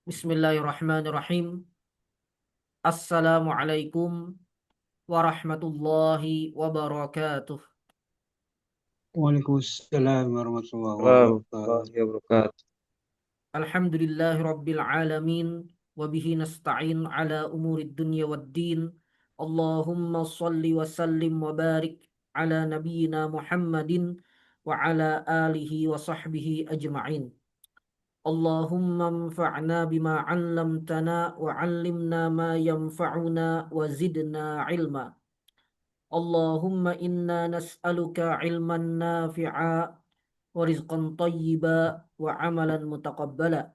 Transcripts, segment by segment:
Bismillahirrahmanirrahim. Assalamualaikum warahmatullahi wabarakatuh. Waalaikumsalam warahmatullahi wabarakatuh. Warahmatullahi wabarakatuh. Alhamdulillahi rabbil alamin. Wabihi nasta'in ala umurid dunya waddin. Allahumma salli wa sallim wa barik ala nabiyyina Muhammadin wa ala alihi wa sahbihi ajma'in. Allahumma anfa'na bima 'allamtana wa 'allimna ma yanfa'una wa zidna ilma. Allahumma inna nas'aluka ilman nafi'a wa rizqan tayyiba wa amalan mutaqabbala.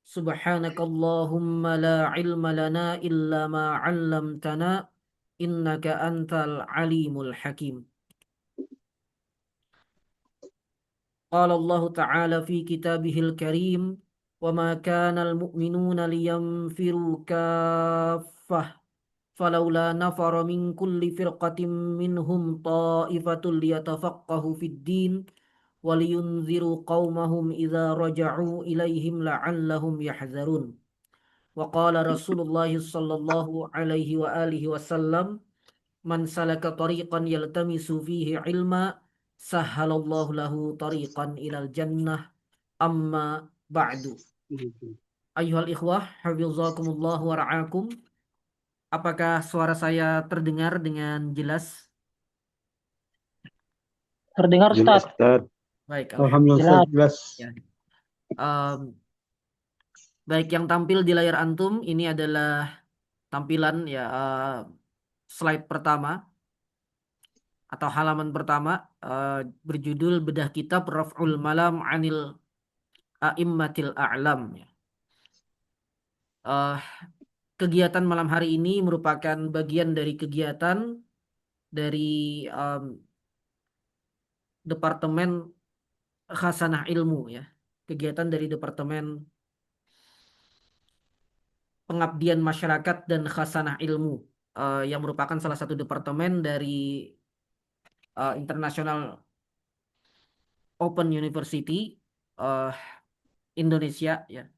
Subhanaka Allahumma la ilma lana illa ma 'allamtana innaka antal alimul hakim. Qala Allah Ta'ala fi kitabihil karim wa ma kana al-mu'minuna liyanfiru kaffah فلولا نفر من كل فرقة منهم طائفة ليتفقهوا في الدين ولينذروا قومهم إذا رجعوا إليهم لعلهم يحذرون وقال رسول الله صلى الله عليه وآله وسلم من سلك طريقا يلتمس فيه علما سهل الله له طريقا إلى الجنة أما بعد أيها الإخوة حفظكم الله ورعاكم. Apakah suara saya terdengar dengan jelas? Terdengar Jelas, Ustaz. Ustaz. Baik, Alhamdulillah jelas. ya. Baik, yang tampil di layar antum ini adalah tampilan ya slide pertama atau halaman pertama berjudul Bedah Kitab Raf'ul Malam 'anil A'immatil A'lam. Ya. Kegiatan malam hari ini merupakan bagian dari kegiatan dari Departemen Khasanah Ilmu ya. Kegiatan dari Departemen Pengabdian Masyarakat dan Khasanah Ilmu yang merupakan salah satu departemen dari International Open University Indonesia ya.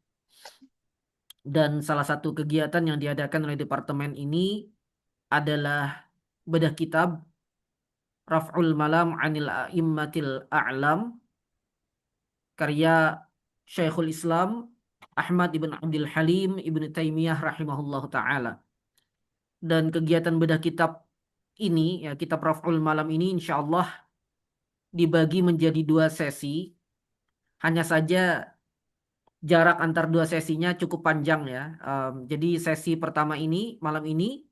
Dan salah satu kegiatan yang diadakan oleh departemen ini adalah bedah kitab Raf'ul Malam 'anil A'immatil A'lam karya Syekhul Islam Ahmad ibn Abdul Halim ibn Taimiyah rahimahullah ta'ala. Dan kegiatan bedah kitab ini, ya kitab Raf'ul Malam ini insya Allah dibagi menjadi 2 sesi. Hanya saja jarak antar 2 sesinya cukup panjang ya. Jadi sesi pertama ini, malam ini,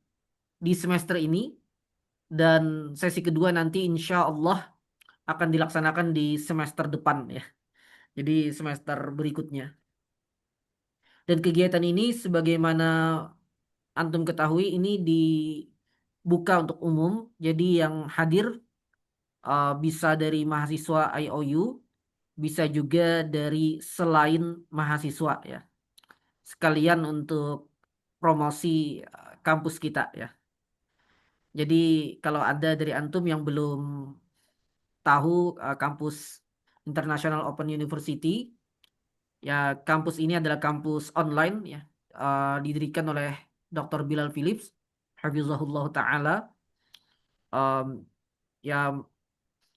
di semester ini, dan sesi kedua nanti insya Allah akan dilaksanakan di semester depan ya. Jadi semester berikutnya. Dan kegiatan ini sebagaimana antum ketahui ini dibuka untuk umum. Jadi yang hadir bisa dari mahasiswa IOU, bisa juga dari selain mahasiswa ya. Sekalian untuk promosi kampus kita ya. Jadi kalau ada dari antum yang belum tahu kampus International Open University, ya kampus ini adalah kampus online ya, didirikan oleh Dr. Bilal Philips, Hafizahullah Ta'ala. Ya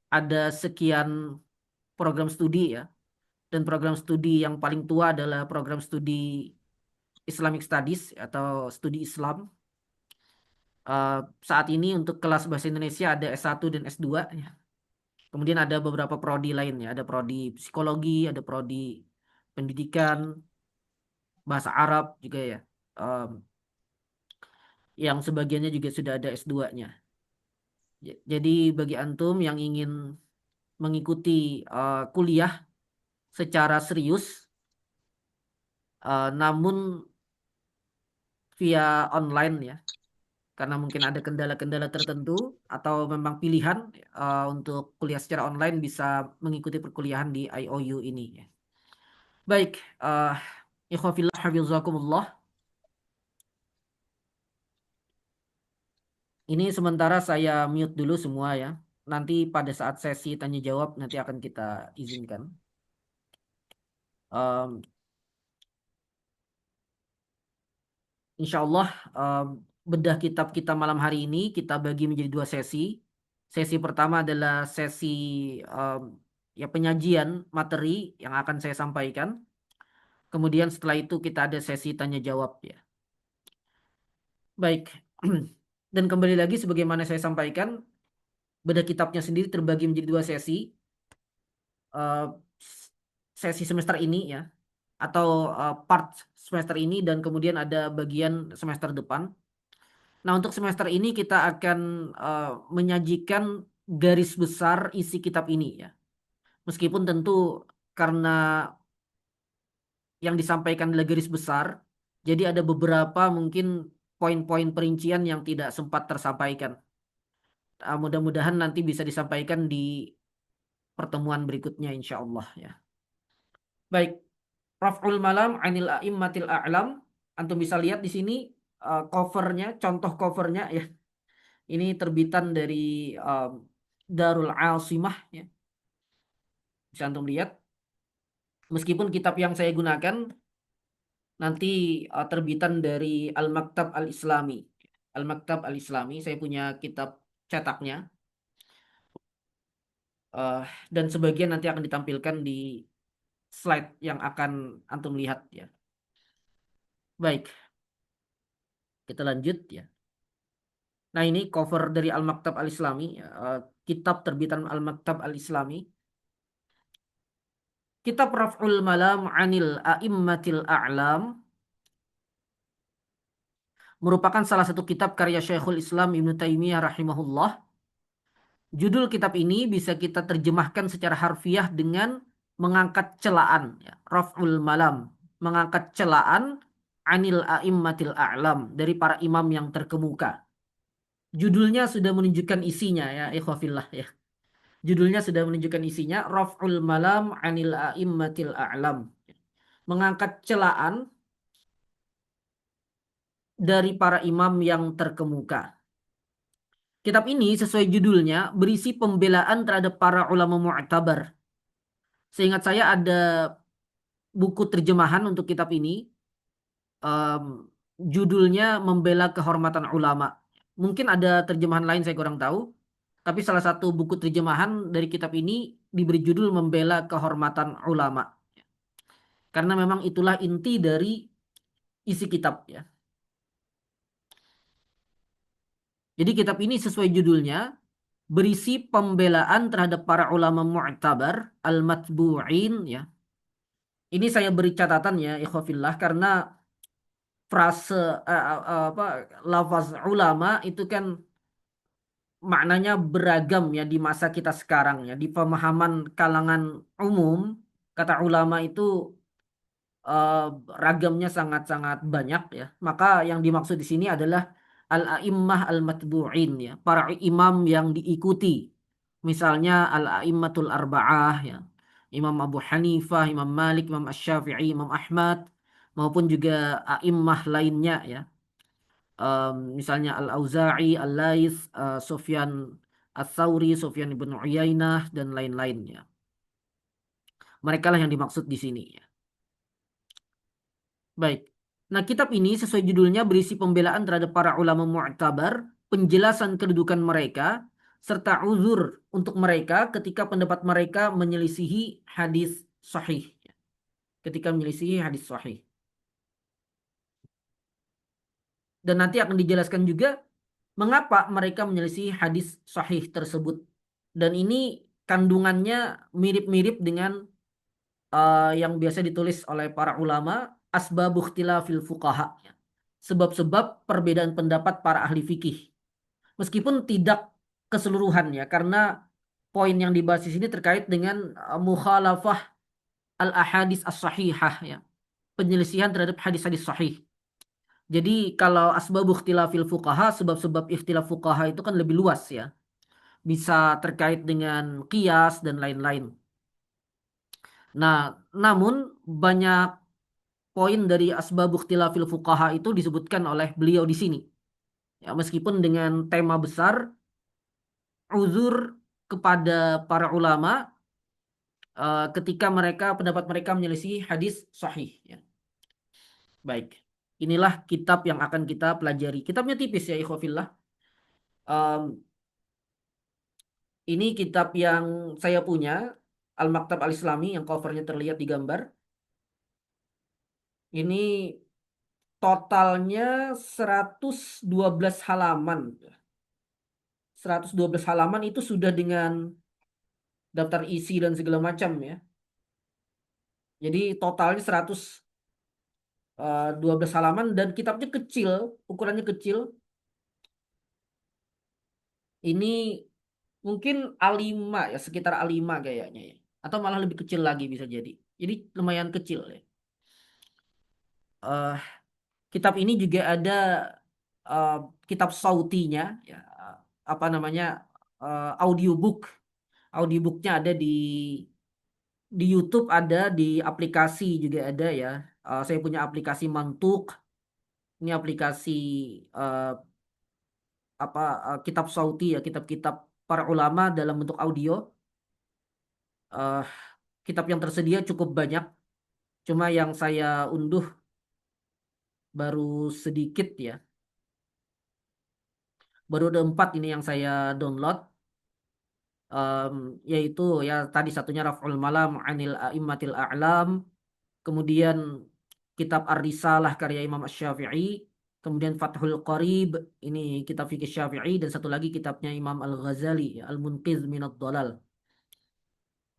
ada sekian program studi ya, dan program studi yang paling tua adalah program studi Islamic Studies atau studi Islam. Saat ini untuk kelas bahasa Indonesia ada S1 dan S2 ya. Kemudian ada beberapa prodi lainnya, ada prodi psikologi, ada prodi pendidikan, bahasa Arab juga ya. Yang sebagiannya juga sudah ada S2-nya. Jadi bagi antum yang ingin mengikuti kuliah secara serius, namun via online ya, karena mungkin ada kendala-kendala tertentu atau memang pilihan untuk kuliah secara online bisa mengikuti perkuliahan di IOU ini ya. Baik, ikhwafillah hafizakumullah. Ini sementara saya mute dulu semua ya. Nanti pada saat sesi tanya jawab nanti akan kita izinkan. insya Allah bedah kitab kita malam hari ini kita bagi menjadi dua sesi. Sesi pertama adalah sesi um, ya penyajian materi yang akan saya sampaikan. Kemudian setelah itu kita ada sesi tanya jawab ya. Baik. Dan kembali lagi sebagaimana saya sampaikan, bedah kitabnya sendiri terbagi menjadi dua sesi. Eh, Sesi semester ini ya, atau part semester ini dan kemudian ada bagian semester depan. Nah, untuk semester ini kita akan menyajikan garis besar isi kitab ini ya. Meskipun tentu karena yang disampaikan adalah garis besar, jadi ada beberapa mungkin poin-poin perincian yang tidak sempat tersampaikan. Mudah-mudahan nanti bisa disampaikan di pertemuan berikutnya insya Allah ya. Baik, Raf'ul Malam Anil A'immatil A'lam. Antum bisa lihat di sini covernya, contoh covernya ya. Ini terbitan dari um, Darul Asimah ya. Bisa antum lihat. Meskipun kitab yang saya gunakan nanti terbitan dari Al-Maktab Al-Islami. Al-Maktab Al-Islami, saya punya kitab cetaknya. Eh, dan sebagian nanti akan ditampilkan di slide yang akan antum lihat ya. Baik, kita lanjut ya. Nah, ini cover dari Al-Maktab Al-Islami, kitab terbitan Al-Maktab Al-Islami. Kitab Raf'ul Malam Anil A'immatil A'lam merupakan salah satu kitab karya Syekhul Islam Ibnu Taimiyah rahimahullah. Judul kitab ini bisa kita terjemahkan secara harfiah dengan mengangkat celaan, ya. Raf'ul Malam, mengangkat celaan Anil A'immatil A'lam, dari para imam yang terkemuka. Judulnya sudah menunjukkan isinya ya, ikhwafillah ya. Judulnya sudah menunjukkan isinya, Raf'ul Malam Anil A'immatil A'lam. Mengangkat celaan dari para imam yang terkemuka. Kitab ini sesuai judulnya berisi pembelaan terhadap para ulama mu'tabar. Seingat saya ada buku terjemahan untuk kitab ini, em, judulnya Membela Kehormatan Ulama. Mungkin ada terjemahan lain saya kurang tahu, tapi salah satu buku terjemahan dari kitab ini diberi judul Membela Kehormatan Ulama. Karena memang itulah inti dari isi kitab ya. Jadi kitab ini sesuai judulnya berisi pembelaan terhadap para ulama mu'tabar al-matbu'in ya. Ini saya beri catatan ya ikhwafillah karena frase apa lafaz ulama itu kan maknanya beragam ya di masa kita sekarang ya. Di pemahaman kalangan umum kata ulama itu eh, ragamnya sangat-sangat banyak ya. Maka yang dimaksud di sini adalah al-a'immah al-matbu'in ya, para imam yang diikuti. Misalnya al-a'immatul arba'ah ya. Imam Abu Hanifah, Imam Malik, Imam Asy-Syafi'i, Imam Ahmad maupun juga a'immah lainnya ya. Misalnya Al-Auza'i, Al-Laits, Sufyan Ats-Tsauri, Sufyan ibn Uyainah dan lain-lainnya. Mereka lah yang dimaksud di sini ya. Baik. Nah, kitab ini sesuai judulnya berisi pembelaan terhadap para ulama mu'tabar, penjelasan kedudukan mereka, serta uzur untuk mereka ketika pendapat mereka menyelisihi hadis sahih. Ketika menyelisihi hadis sahih. Dan nanti akan dijelaskan juga mengapa mereka menyelisih hadis sahih tersebut. Dan ini kandungannya mirip-mirip dengan yang biasa ditulis oleh para ulama, asbabu ikhtilafil fuqaha. Sebab-sebab perbedaan pendapat para ahli fikih. Meskipun tidak keseluruhan ya, karena poin yang dibahas di sini terkait dengan mukhalafah al-ahadis as-sahihah ya. Penyelisihan terhadap hadis-hadis sahih. Jadi kalau asbabu ikhtilafil fuqaha, sebab-sebab ikhtilaf fuqaha itu kan lebih luas ya. Bisa terkait dengan qiyas dan lain-lain. Nah, namun banyak poin dari asbabu ikhtilafil fuqaha itu disebutkan oleh beliau di sini. Ya, meskipun dengan tema besar uzur kepada para ulama ketika pendapat mereka menyelisih hadis sahih ya. Baik. Inilah kitab yang akan kita pelajari. Kitabnya tipis ya ikhwafillah. Em, ini kitab yang saya punya, Al-Maktab Al-Islami, yang covernya terlihat di gambar. Ini totalnya 112 halaman. 112 halaman itu sudah dengan daftar isi dan segala macam ya. Jadi totalnya 112 halaman dan kitabnya kecil, ukurannya kecil. Ini mungkin A5 ya, sekitar A5 kayaknya ya. Atau malah lebih kecil lagi bisa jadi. Jadi lumayan kecil ya. Eh, kitab ini juga ada eh, kitab sautinya ya, apa namanya, audiobook. Audiobooknya ada di YouTube, ada di aplikasi juga ada ya. Saya punya aplikasi Mantuk. Ini aplikasi eh, apa kitab sauti ya, kitab-kitab para ulama dalam bentuk audio. Eh, kitab yang tersedia cukup banyak. Cuma yang saya unduh baru sedikit ya. Baru ada 4 ini yang saya download. Em, yaitu ya tadi satunya Raf'ul Malam Anil A'immatil A'lam. Kemudian kitab Ar-Risalah karya Imam Asy-Syafi'i. Kemudian Fathul Qarib, ini kitab fikih Syafi'i. Dan satu lagi kitabnya Imam Al-Ghazali, ya, Al-Munqidh Minad Dhalal.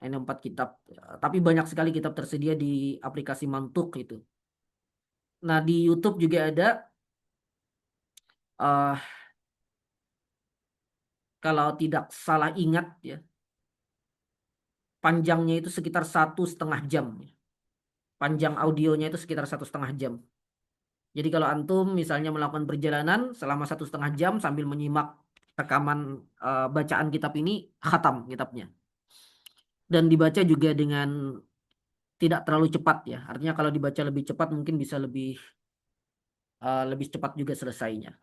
Ini 4 kitab. Tapi banyak sekali kitab tersedia di aplikasi Mantuk itu. Nah, di YouTube juga ada. eh Kalau tidak salah ingat ya, panjangnya itu sekitar 1,5 jam. Panjang audionya itu sekitar 1,5 jam. Jadi kalau antum misalnya melakukan perjalanan selama 1,5 jam sambil menyimak rekaman bacaan kitab ini, khatam kitabnya. Dan dibaca juga dengan tidak terlalu cepat ya. Artinya kalau dibaca lebih cepat mungkin bisa lebih cepat juga selesainya.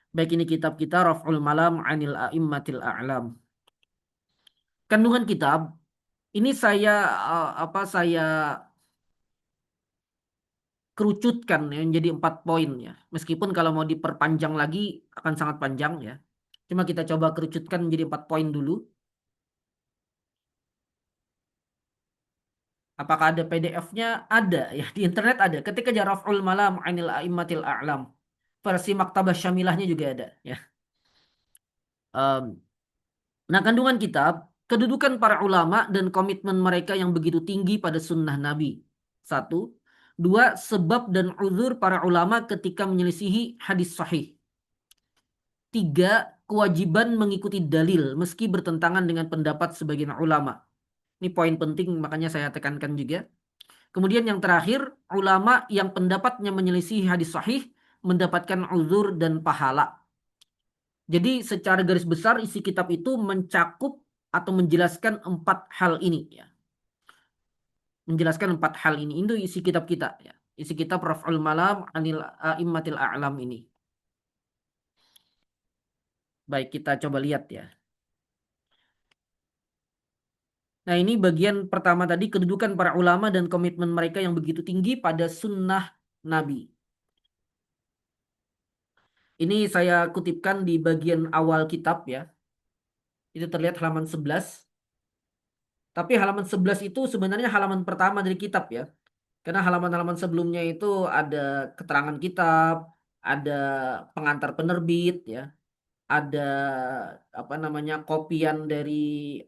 Baik, ini kitab kita Raf'ul Malam Anil A'immatil A'lam. Kandungan kitab ini saya kerucutkan ya, menjadi 4 poin ya. Meskipun kalau mau diperpanjang lagi akan sangat panjang ya. Cuma kita coba kerucutkan menjadi 4 poin dulu. Apakah ada PDF-nya? Ada ya, di internet ada. Ketika Raf'ul Malam Anil A'immatil A'lam. Versi Maktabah Syamilahnya juga ada ya. Em, nah, kandungan kitab, kedudukan para ulama dan komitmen mereka yang begitu tinggi pada sunnah Nabi. Satu. Dua, sebab dan uzur para ulama ketika menyelisihi hadis sahih. Tiga, kewajiban mengikuti dalil meski bertentangan dengan pendapat sebagian ulama. Ini poin penting makanya saya tekankan juga. Kemudian yang terakhir, ulama yang pendapatnya menyelisih hadis sahih mendapatkan uzur dan pahala. Jadi secara garis besar isi kitab itu mencakup atau menjelaskan 4 hal ini ya. Menjelaskan 4 hal ini. Itu isi kitab kita ya. Isi kitab Raf'ul Malam Anil A'immatil A'lam ini. Baik, kita coba lihat ya. Nah, ini bagian pertama tadi, kedudukan para ulama dan komitmen mereka yang begitu tinggi pada sunnah Nabi. Ini saya kutipkan di bagian awal kitab ya. Itu terlihat halaman 11. Tapi halaman 11 itu sebenarnya halaman pertama dari kitab ya. Karena halaman-halaman sebelumnya itu ada keterangan kitab, ada pengantar penerbit ya, ada apa namanya, kopian dari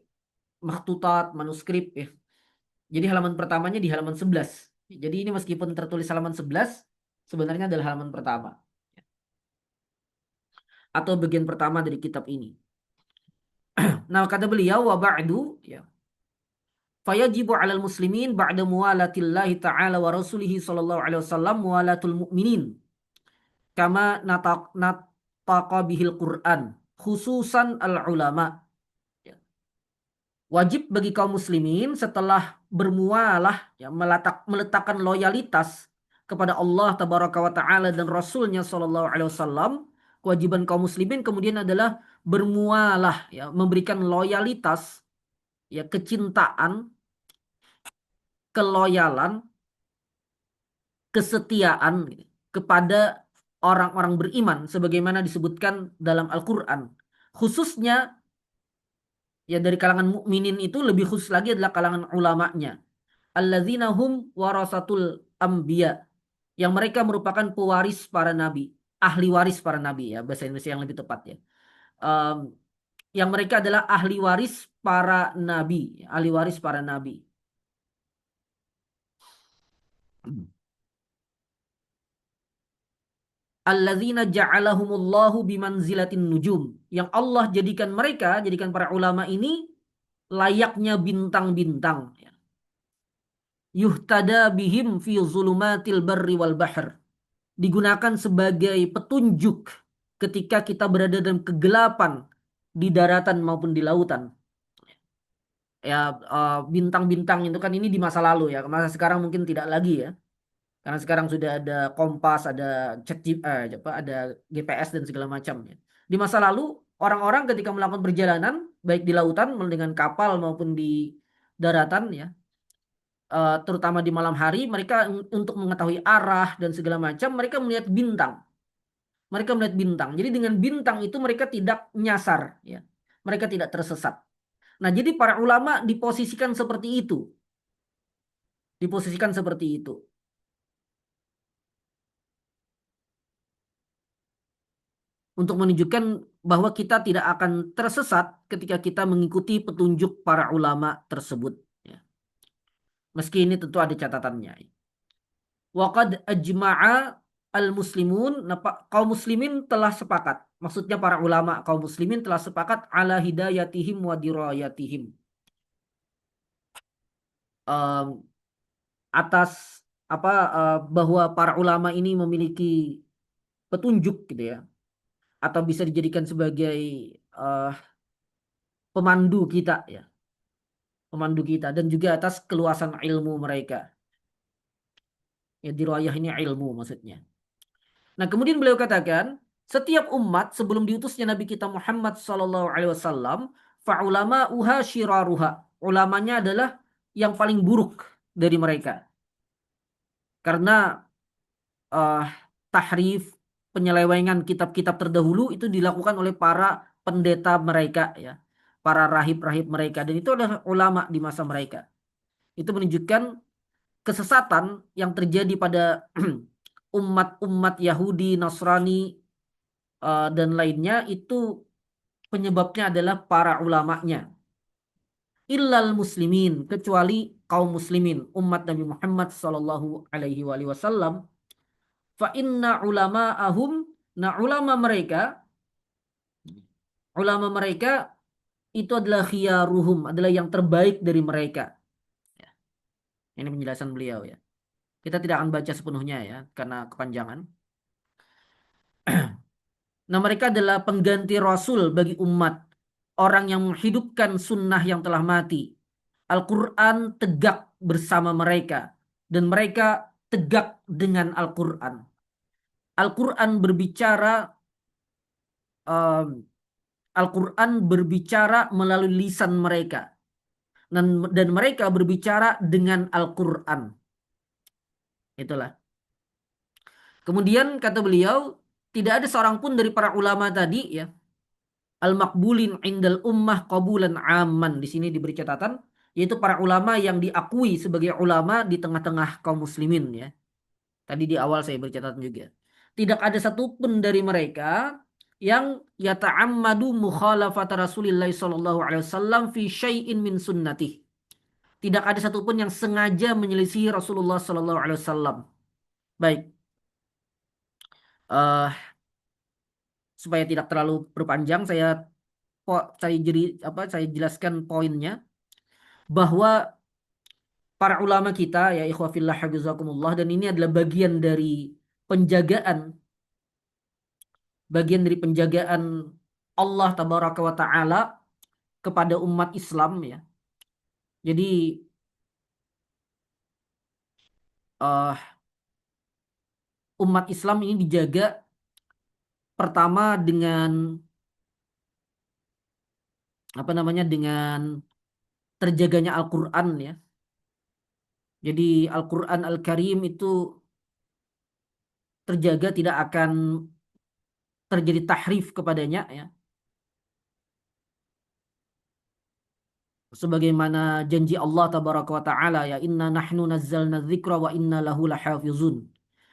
makhtutat, manuskrip ya. Jadi halaman pertamanya di halaman 11. Jadi ini meskipun tertulis halaman 11, sebenarnya adalah halaman pertama atau bagian pertama dari kitab ini. Nah, kata beliau wa ba'du ya. Fayajibu 'alal muslimin ba'da muwalatillahi ta'ala wa rasulihi sallallahu alaihi wasallam muwalatul mu'minin kama nataqa bihil Qur'an khususan al ulama. Ya. Wajib bagi kaum muslimin setelah bermualah ya, meletakkan loyalitas kepada Allah tabaraka wa taala dan rasulnya sallallahu alaihi wasallam. Kewajiban kaum muslimin kemudian adalah bermualah ya, memberikan loyalitas ya, kecintaan, keloyalan, kesetiaan gitu, kepada orang-orang beriman sebagaimana disebutkan dalam Al-Qur'an. Khususnya ya dari kalangan mukminin itu lebih khusus lagi adalah kalangan ulamanya. Alladzina hum warasatul anbiya, yang mereka merupakan pewaris para nabi, ahli waris para nabi ya, bahasa Indonesia yang lebih tepat ya. Em, yang mereka adalah ahli waris para nabi, ahli waris para nabi. Alladzina ja'alahumullahu bimanzilatin nujum, yang Allah jadikan mereka, jadikan para ulama ini layaknya bintang-bintang ya. Yuhtada bihim fi zulumatil barri wal bahr, digunakan sebagai petunjuk ketika kita berada dalam kegelapan di daratan maupun di lautan. Ya, bintang-bintang itu kan ini di masa lalu ya. Masa sekarang mungkin tidak lagi ya. Karena sekarang sudah ada Kompas, ada ada GPS dan segala macam ya. Di masa lalu orang-orang ketika melakukan perjalanan baik di lautan dengan kapal maupun di daratan ya, terutama di malam hari mereka untuk mengetahui arah dan segala macam mereka melihat bintang. Mereka melihat bintang. Jadi dengan bintang itu mereka tidak nyasar ya. Mereka tidak tersesat. Nah, jadi para ulama diposisikan seperti itu. Diposisikan seperti itu. Untuk menunjukkan bahwa kita tidak akan tersesat ketika kita mengikuti petunjuk para ulama tersebut. Ya. Meski ini tentu ada catatannya. Waqad ajma'a al-muslimun, nah, kaum muslimin telah sepakat. Maksudnya para ulama kaum muslimin telah sepakat ala hidayatihim wa dirayatihim. Em, atas apa bahwa para ulama ini memiliki petunjuk gitu ya, atau bisa dijadikan sebagai eh, pemandu kita ya, pemandu kita, dan juga atas keluasan ilmu mereka. Ya, dirayah ini ilmu maksudnya. Nah, kemudian beliau katakan, setiap umat sebelum diutusnya Nabi kita Muhammad sallallahu alaihi wasallam, fa'ulama uha syiraruha. Ulamanya adalah yang paling buruk dari mereka. Karena eh, tahrif, penyelewengan kitab-kitab terdahulu itu dilakukan oleh para pendeta mereka ya, para rahib-rahib mereka, dan itu adalah ulama di masa mereka. Itu menunjukkan kesesatan yang terjadi pada umat-umat Yahudi, Nasrani, dan lainnya itu penyebabnya adalah para ulamanya. Illal muslimin, kecuali kaum muslimin, umat Nabi Muhammad sallallahu alaihi wasallam. Fa inna ulama'ahum, nah ulama mereka itu adalah khiyaruhum, adalah yang terbaik dari mereka. Ya, ini penjelasan beliau ya. Kita tidak akan baca sepenuhnya ya, karena kepanjangan. Nah, mereka adalah pengganti Rasul bagi umat. Orang yang menghidupkan sunnah yang telah mati. Al-Quran tegak bersama mereka. Dan mereka tegak dengan Al-Quran. Al-Quran berbicara um, Al-Quran berbicara melalui lisan mereka. Dan mereka berbicara dengan Al-Quran. Itulah. Kemudian kata beliau, tidak ada seorang pun dari para ulama tadi ya, al-maqbulin indal ummah qabulan aman. Di sini diberi catatan, yaitu para ulama yang diakui sebagai ulama di tengah-tengah kaum muslimin ya. Tadi di awal saya beri catatan juga. Tidak ada satupun dari mereka yang yata'ammadu mukhalafata Rasulillah sallallahu alaihi wasallam fi syai'in min sunnatih. Tidak ada satupun yang sengaja menyelisih Rasulullah sallallahu alaihi wasallam. Baik, eh supaya tidak terlalu berpanjang, saya jelaskan poinnya bahwa para ulama kita ya ikhwafillah hafizakumullah, dan ini adalah bagian dari penjagaan Allah tabaraka wa taala kepada umat Islam ya. Jadi eh, umat Islam ini dijaga pertama dengan apa namanya, dengan terjaganya Al-Qur'an ya. Jadi Al-Qur'an Al-Karim itu terjaga, tidak akan terjadi tahrif kepadanya ya. Sebagaimana janji Allah tabaraka wa taala ya, inna nahnu nazzalna dzikra wa inna lahu lahafizun.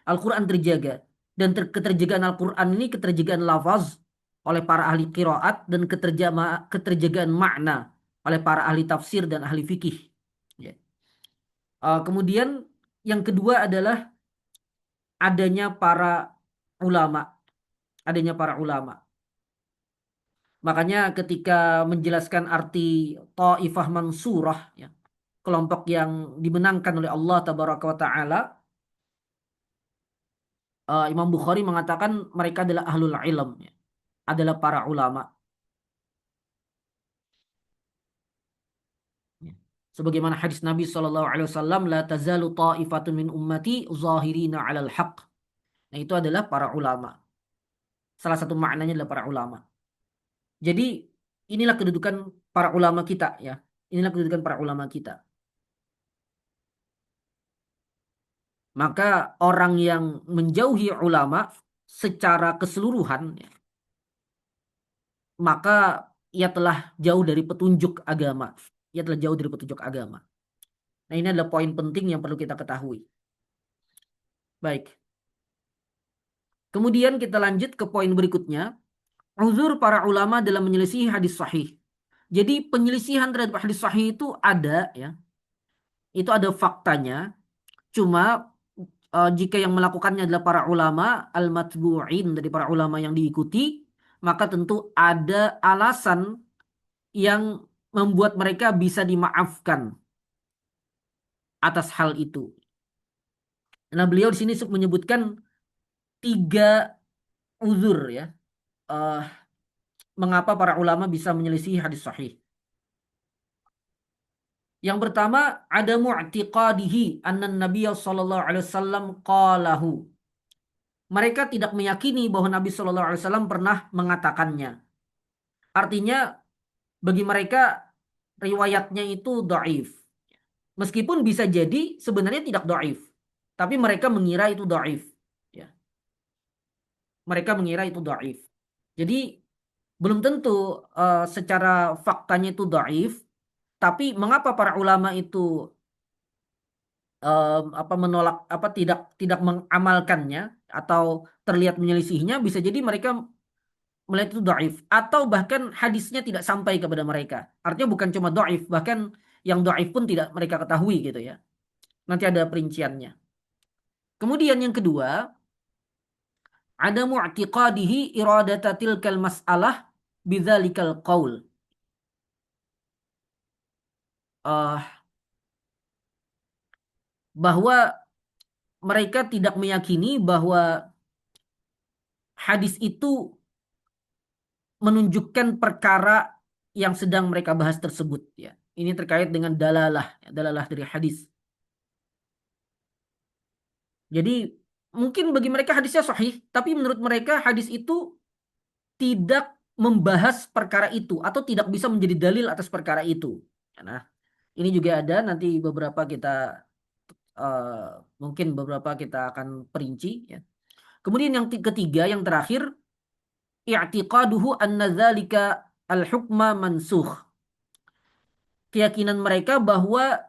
Al-Qur'an terjaga, dan keterjagaan Al-Qur'an ini keterjagaan lafaz oleh para ahli qiraat dan keterjagaan makna oleh para ahli tafsir dan ahli fikih ya. Kemudian yang kedua adalah adanya para ulama, adanya para ulama. Makanya ketika menjelaskan arti Taifah Mansurah ya, kelompok yang dimenangkan oleh Allah Tabaraka wa Ta'ala, Imam Bukhari mengatakan mereka adalah ahlul ilm ya, adalah para ulama ya. Sebagaimana hadis Nabi SAW, la tazalu ta'ifatun min ummati zahirina 'alal haq. Nah, itu adalah para ulama. Salah satu maknanya adalah para ulama. Jadi inilah kedudukan para ulama kita ya. Inilah kedudukan para ulama kita. Maka orang yang menjauhi ulama secara keseluruhan ya, maka ia telah jauh dari petunjuk agama. Ia telah jauh dari petunjuk agama. Nah, ini adalah poin penting yang perlu kita ketahui. Baik. Kemudian kita lanjut ke poin berikutnya. Uzur para ulama dalam menyelisihi hadis sahih. Jadi penyelisihan terhadap hadis sahih itu ada ya. Itu ada faktanya. Cuma jika yang melakukannya adalah para ulama al-matbu'in, dari para ulama yang diikuti, maka tentu ada alasan yang membuat mereka bisa dimaafkan atas hal itu. Nah, beliau di sini menyebutkan 3 uzur ya, eh, mengapa para ulama bisa menyelisih hadis sahih. Yang pertama, ada mu'tiqadihi anna Nabiya sallallahu alaihi wasallam qalahu. Mereka tidak meyakini bahwa Nabi sallallahu alaihi wasallam pernah mengatakannya. Artinya bagi mereka riwayatnya itu dhaif. Meskipun bisa jadi sebenarnya tidak dhaif, tapi mereka mengira itu dhaif. Ya. Mereka mengira itu dhaif. Jadi belum tentu secara faktanya itu dhaif, tapi mengapa para ulama itu menolak, tidak tidak mengamalkannya atau terlihat menyelisihinya, bisa jadi mereka melihat itu dhaif atau bahkan hadisnya tidak sampai kepada mereka. Artinya bukan cuma dhaif, bahkan yang dhaif pun tidak mereka ketahui gitu ya. Nanti ada perinciannya. Kemudian yang kedua, ada mu'tiqadihi iradata tilkal mas'alah bidzalikal qaul. Uh, bahwa mereka tidak meyakini bahwa hadis itu menunjukkan perkara yang sedang mereka bahas tersebut ya. Ini terkait dengan dalalah, ya, dalalah dari hadis. Jadi mungkin bagi mereka hadisnya sahih, tapi menurut mereka hadis itu tidak membahas perkara itu atau tidak bisa menjadi dalil atas perkara itu. Nah, ini juga ada nanti beberapa kita mungkin beberapa kita akan perinci ya. Kemudian yang ketiga, yang terakhir, i'tiqaduhu anna dzalika al-hukma mansukh. Keyakinan mereka bahwa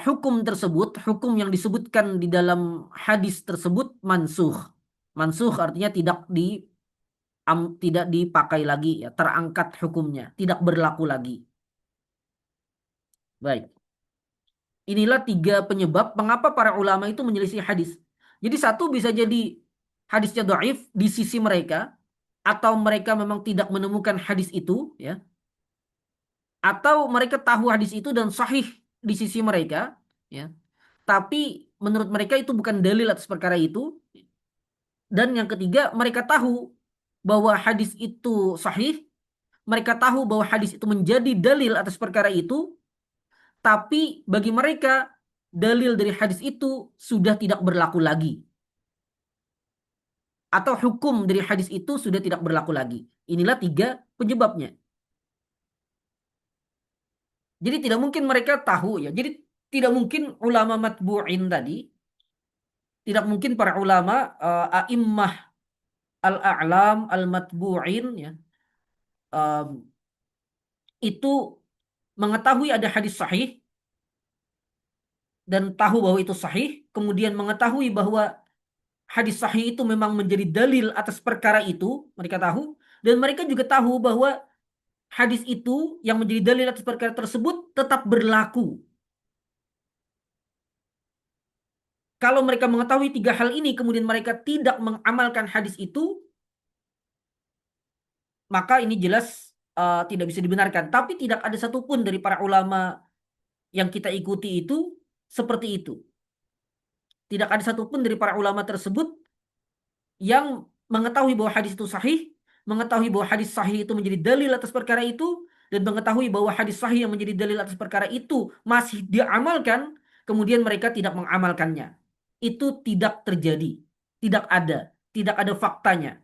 hukum tersebut, hukum yang disebutkan di dalam hadis tersebut mansukh. Mansukh artinya tidak dipakai lagi ya, terangkat hukumnya, tidak berlaku lagi. Baik. Inilah 3 penyebab mengapa para ulama itu menyelisih hadis. Jadi satu, bisa jadi hadisnya dhaif di sisi mereka, atau mereka memang tidak menemukan hadis itu ya, atau mereka tahu hadis itu dan sahih di sisi mereka ya, tapi menurut mereka itu bukan dalil atas perkara itu. Dan yang ketiga, mereka tahu bahwa hadis itu sahih, mereka tahu bahwa hadis itu menjadi dalil atas perkara itu, tapi bagi mereka dalil dari hadis itu sudah tidak berlaku lagi, atau hukum dari hadis itu sudah tidak berlaku lagi. Inilah 3 penyebabnya. Jadi tidak mungkin mereka tahu ya. Jadi tidak mungkin ulama matbu'in tadi Tidak mungkin para ulama a'immah al-a'lam al-matbu'in ya um, itu mengetahui ada hadis sahih dan tahu bahwa itu sahih, kemudian mengetahui bahwa hadis sahih itu memang menjadi dalil atas perkara itu, mereka tahu, dan mereka juga tahu bahwa hadis itu yang menjadi dalil atas perkara tersebut tetap berlaku. Kalau mereka mengetahui tiga hal ini, kemudian mereka tidak mengamalkan hadis itu, maka ini jelas tidak bisa dibenarkan. Tapi tidak ada satupun dari para ulama yang kita ikuti itu seperti itu. Tidak ada satupun dari para ulama tersebut yang mengetahui bahwa hadis itu sahih, mengetahui bahwa hadis sahih itu menjadi dalil atas perkara itu, dan mengetahui bahwa hadis sahih yang menjadi dalil atas perkara itu masih diamalkan, kemudian mereka tidak mengamalkannya. Itu tidak terjadi, tidak ada faktanya.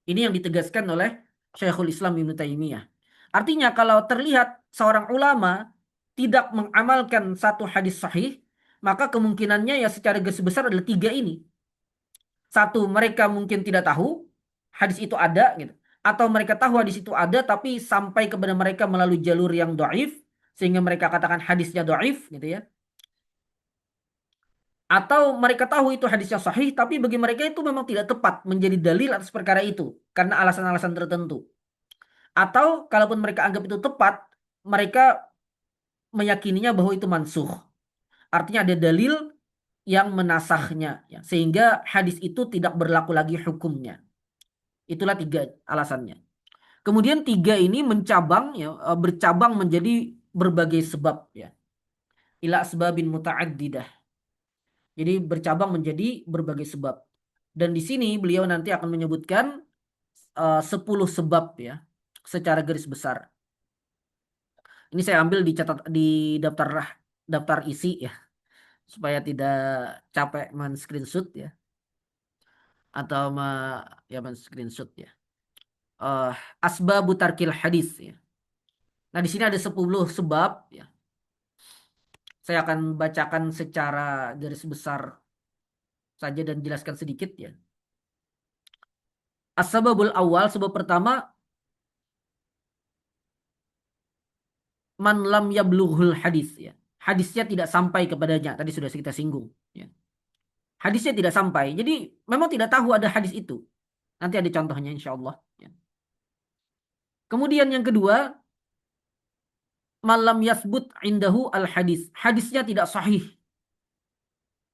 Ini yang ditegaskan oleh Syekhul Islam Ibnu Taimiyah. Artinya kalau terlihat seorang ulama tidak mengamalkan satu hadis sahih, maka kemungkinannya ya secara garis besar adalah tiga ini. Satu, mereka mungkin tidak tahu hadis itu ada gitu. Atau mereka tahu hadis itu ada tapi sampai kepada mereka melalui jalur yang dhaif sehingga mereka katakan hadisnya dhaif gitu ya. Atau mereka tahu itu hadisnya sahih tapi bagi mereka itu memang tidak tepat menjadi dalil atas perkara itu karena alasan-alasan tertentu. Atau kalaupun mereka anggap itu tepat, mereka meyakininya bahwa itu mansuh. Artinya ada dalil yang menasahnya ya, sehingga hadis itu tidak berlaku lagi hukumnya. Itulah tiga alasannya. Kemudian tiga ini mencabang ya, bercabang menjadi berbagai sebab ya. Ila asbabin muta'addidah. Jadi bercabang menjadi berbagai sebab. Dan di sini beliau nanti akan menyebutkan 10 sebab ya secara garis besar. Ini saya ambil di daftar isi ya supaya tidak capek men-screenshot ya atau ya men-screenshot ya. Uh, Asbabu tarkil hadis ya. Nah, di sini ada 10 sebab ya. Saya akan bacakan secara garis besar saja dan jelaskan sedikit ya. As-sababul awal, sebab pertama, man lam yablughul hadis ya. Hadisnya tidak sampai kepadanya. Tadi sudah kita singgung ya. Hadisnya tidak sampai. Jadi memang tidak tahu ada hadis itu. Nanti ada contohnya insya Allah ya. Kemudian yang kedua, malam yasbut indahu al hadis. Hadisnya tidak sahih.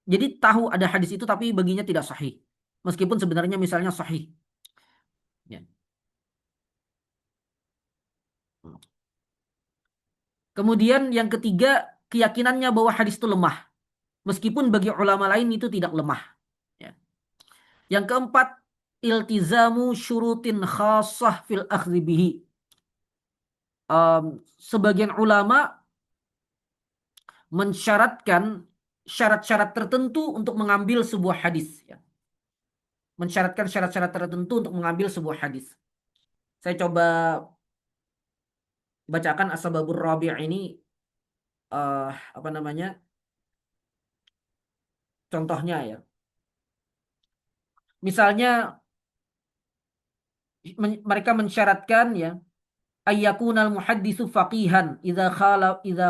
Jadi tahu ada hadis itu tapi baginya tidak sahih. Meskipun sebenarnya misalnya sahih. Ya. Kemudian yang ketiga, keyakinannya bahwa hadis itu lemah. Meskipun bagi ulama lain itu tidak lemah. Ya. Yang keempat, iltizamu syurutin khasah fil akhdhi bihi. Sebagian ulama mensyaratkan syarat-syarat tertentu untuk mengambil sebuah hadis. Ya. Mensyaratkan syarat-syarat tertentu untuk mengambil sebuah hadis. Saya coba bacakan As-Sababur Rabi' ini apa namanya? Contohnya ya. Misalnya mereka mensyaratkan ya ayyakunal muhaddisu faqihan idza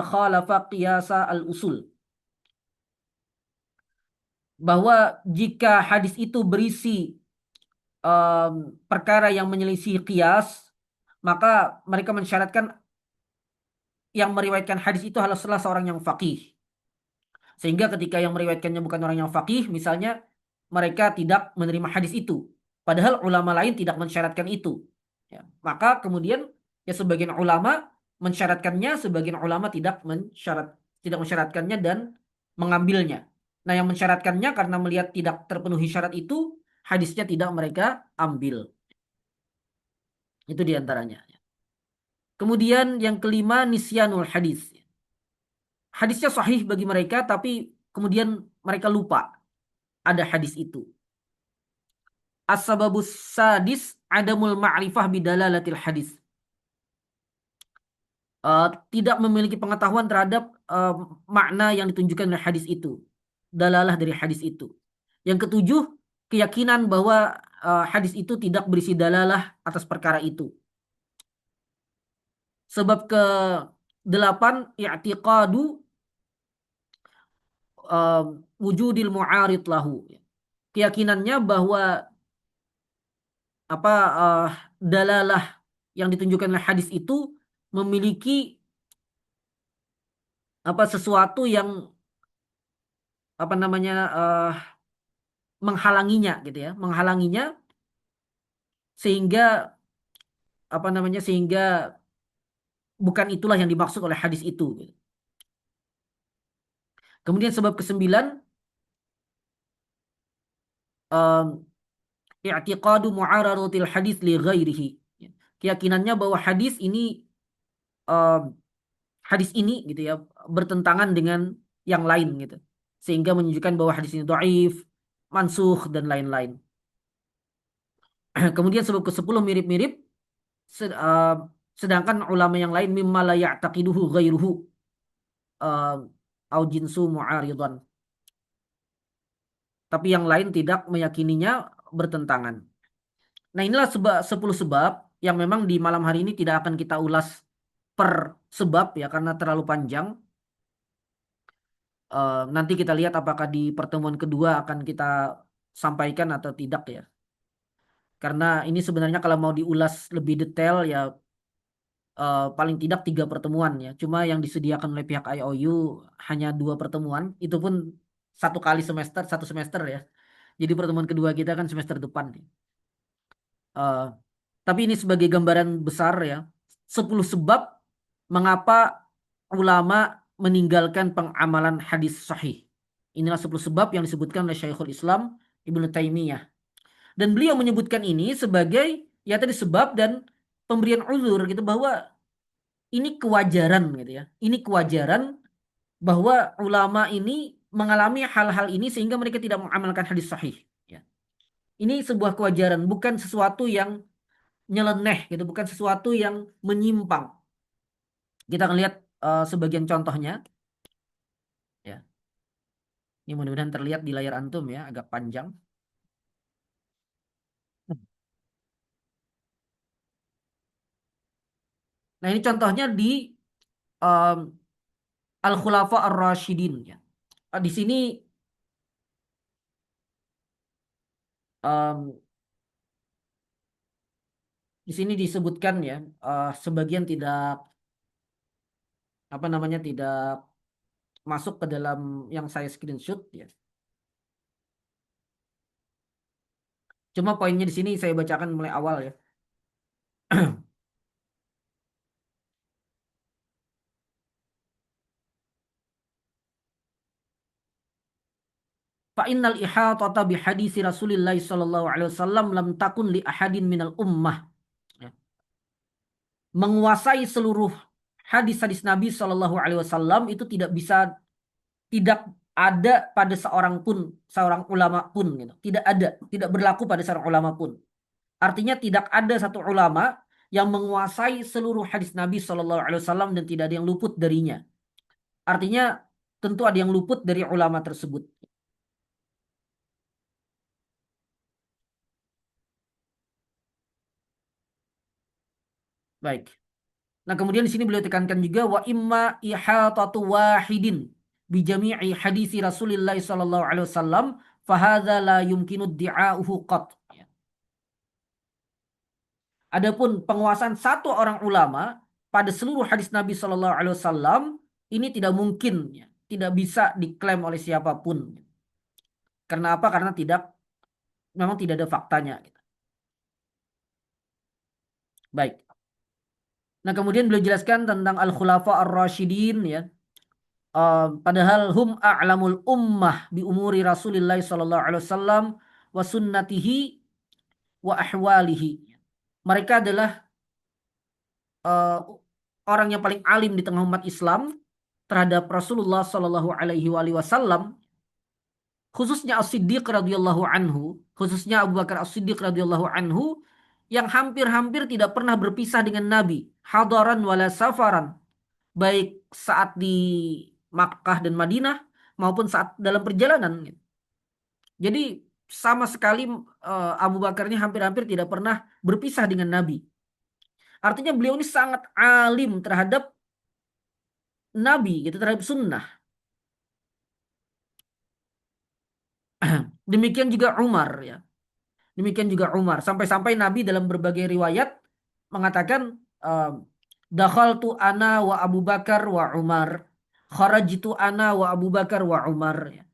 khalafa qiyasa al-usul. Bahwa jika hadis itu berisi perkara yang menyelisih qiyas, maka mereka mensyaratkan yang meriwayatkan hadis itu harus salah seorang yang faqih. Sehingga ketika yang meriwayatkannya bukan orang yang faqih, misalnya mereka tidak menerima hadis itu. Padahal ulama lain tidak mensyaratkan itu. Ya, maka kemudian ya sebagian ulama mensyaratkannya, sebagian ulama tidak mensyaratkannya dan mengambilnya. Nah, yang mensyaratkannya karena melihat tidak terpenuhi syarat itu, hadisnya tidak mereka ambil. Itu diantaranya. Kemudian yang kelima, nisyanul hadis. Hadisnya sahih bagi mereka, tapi kemudian mereka lupa ada hadis itu. As-sababus sadis adamul ma'rifah bidalalatil hadis. Tidak memiliki pengetahuan terhadap makna yang ditunjukkan oleh hadis itu. dalalah dari hadis itu. Yang ketujuh, keyakinan bahwa hadis itu tidak berisi dalalah atas perkara itu. Sebab ke delapan, i'tiqadu wujudil mu'arid lahu. Keyakinannya bahwa apa dalalah yang ditunjukkan oleh hadis itu memiliki sesuatu yang apa namanya menghalanginya gitu ya, menghalanginya sehingga sehingga bukan itulah yang dimaksud oleh hadis itu gitu. Kemudian sebab kesembilan, um, i'tiqadu mu'aradatil hadis li ghairihi. Keyakinannya bahwa um, hadis ini gitu ya bertentangan dengan yang lain gitu. Sehingga menunjukkan bahwa hadis ini dhaif, mansukh dan lain-lain. Kemudian sebab ke-10 mirip-mirip sedangkan ulama yang lain mimma la ya'taqiduhu ghairuhu uh, au jinsu mu'aridan. Tapi yang lain tidak meyakininya bertentangan. Nah, inilah 10 sebab yang memang di malam hari ini tidak akan kita ulas per sebab ya karena terlalu panjang. Nanti kita lihat apakah di pertemuan kedua akan kita sampaikan atau tidak ya. Karena ini sebenarnya kalau mau diulas lebih detail ya paling tidak 3 pertemuan ya. Cuma yang disediakan oleh pihak IOU hanya 2 pertemuan. Itu pun satu kali semester, satu semester ya. Jadi pertemuan kedua kita kan semester depan nih. Eh, tapi ini sebagai gambaran besar ya. 10 sebab mengapa ulama meninggalkan pengamalan hadis sahih. Inilah 10 sebab yang disebutkan oleh Syekhul Islam Ibnu Taimiyah. Dan beliau menyebutkan ini sebagai ya tadi sebab dan pemberian uzur gitu bahwa ini kewajaran gitu ya. Ini kewajaran bahwa ulama ini mengalami hal-hal ini sehingga mereka tidak mengamalkan hadis sahih. Ya. Ini sebuah kewajaran, bukan sesuatu yang nyeleneh gitu, bukan sesuatu yang menyimpang. Kita akan lihat sebagian contohnya. Ya, ini mudah-mudahan terlihat di layar antum ya, agak panjang. Nah ini contohnya di um, Al-Khulafa Ar-Rasyidin ya. Di sini um, disebutkan ya sebagian tidak tidak masuk ke dalam yang saya screenshot ya. Cuma poinnya di sini saya bacakan mulai awal ya. Fa innal ihatata bi hadisi Rasulillah sallallahu alaihi wasallam lam takun li ahadin minal ummah. Ya. Menguasai seluruh hadis-hadis Nabi sallallahu alaihi wasallam itu tidak ada pada seorang ulama pun gitu. Tidak ada, tidak berlaku pada seorang ulama pun. Artinya tidak ada satu ulama yang menguasai seluruh hadis Nabi sallallahu alaihi wasallam dan tidak ada yang luput darinya. Artinya tentu ada yang luput dari ulama tersebut. Baik. Nah, kemudian di sini beliau tekankan juga wa imma ihatatu wahidin bi jami'i hadisi Rasulillah sallallahu alaihi wasallam fa hadza la yumkinu di'a'uhu qat. Ya. Adapun penguasaan satu orang ulama pada seluruh hadis Nabi sallallahu alaihi wasallam ini tidak mungkin ya, tidak bisa diklaim oleh siapapun. Karena apa? Karena memang tidak ada faktanya gitu. Baik. Nah, kemudian beliau jelaskan tentang al-khulafa ar-rasyidin ya. Padahal hum a'lamul ummah bi umuri Rasulillah sallallahu alaihi wasallam wa sunnatihi wa ahwalihi. Mereka adalah uh, orang yang paling alim di tengah umat Islam terhadap Rasulullah sallallahu alaihi wasallam, khususnya As-Siddiq radhiyallahu anhu, khususnya Abu Bakar As-Siddiq radhiyallahu anhu yang hampir-hampir tidak pernah berpisah dengan Nabi, hadaran wala safaran, baik saat di Makkah dan Madinah maupun saat dalam perjalanan. Jadi sama sekali Abu Bakar ini hampir-hampir tidak pernah berpisah dengan Nabi. Artinya beliau ini sangat alim terhadap Nabi, gitu, terhadap sunnah. Demikian juga Umar, ya. Demikian juga Umar. Sampai-sampai Nabi dalam berbagai riwayat mengatakan, dakhaltu ana wa Abu Bakar wa Umar. Kharajtu ana wa Abu Bakar wa Umar. Ya.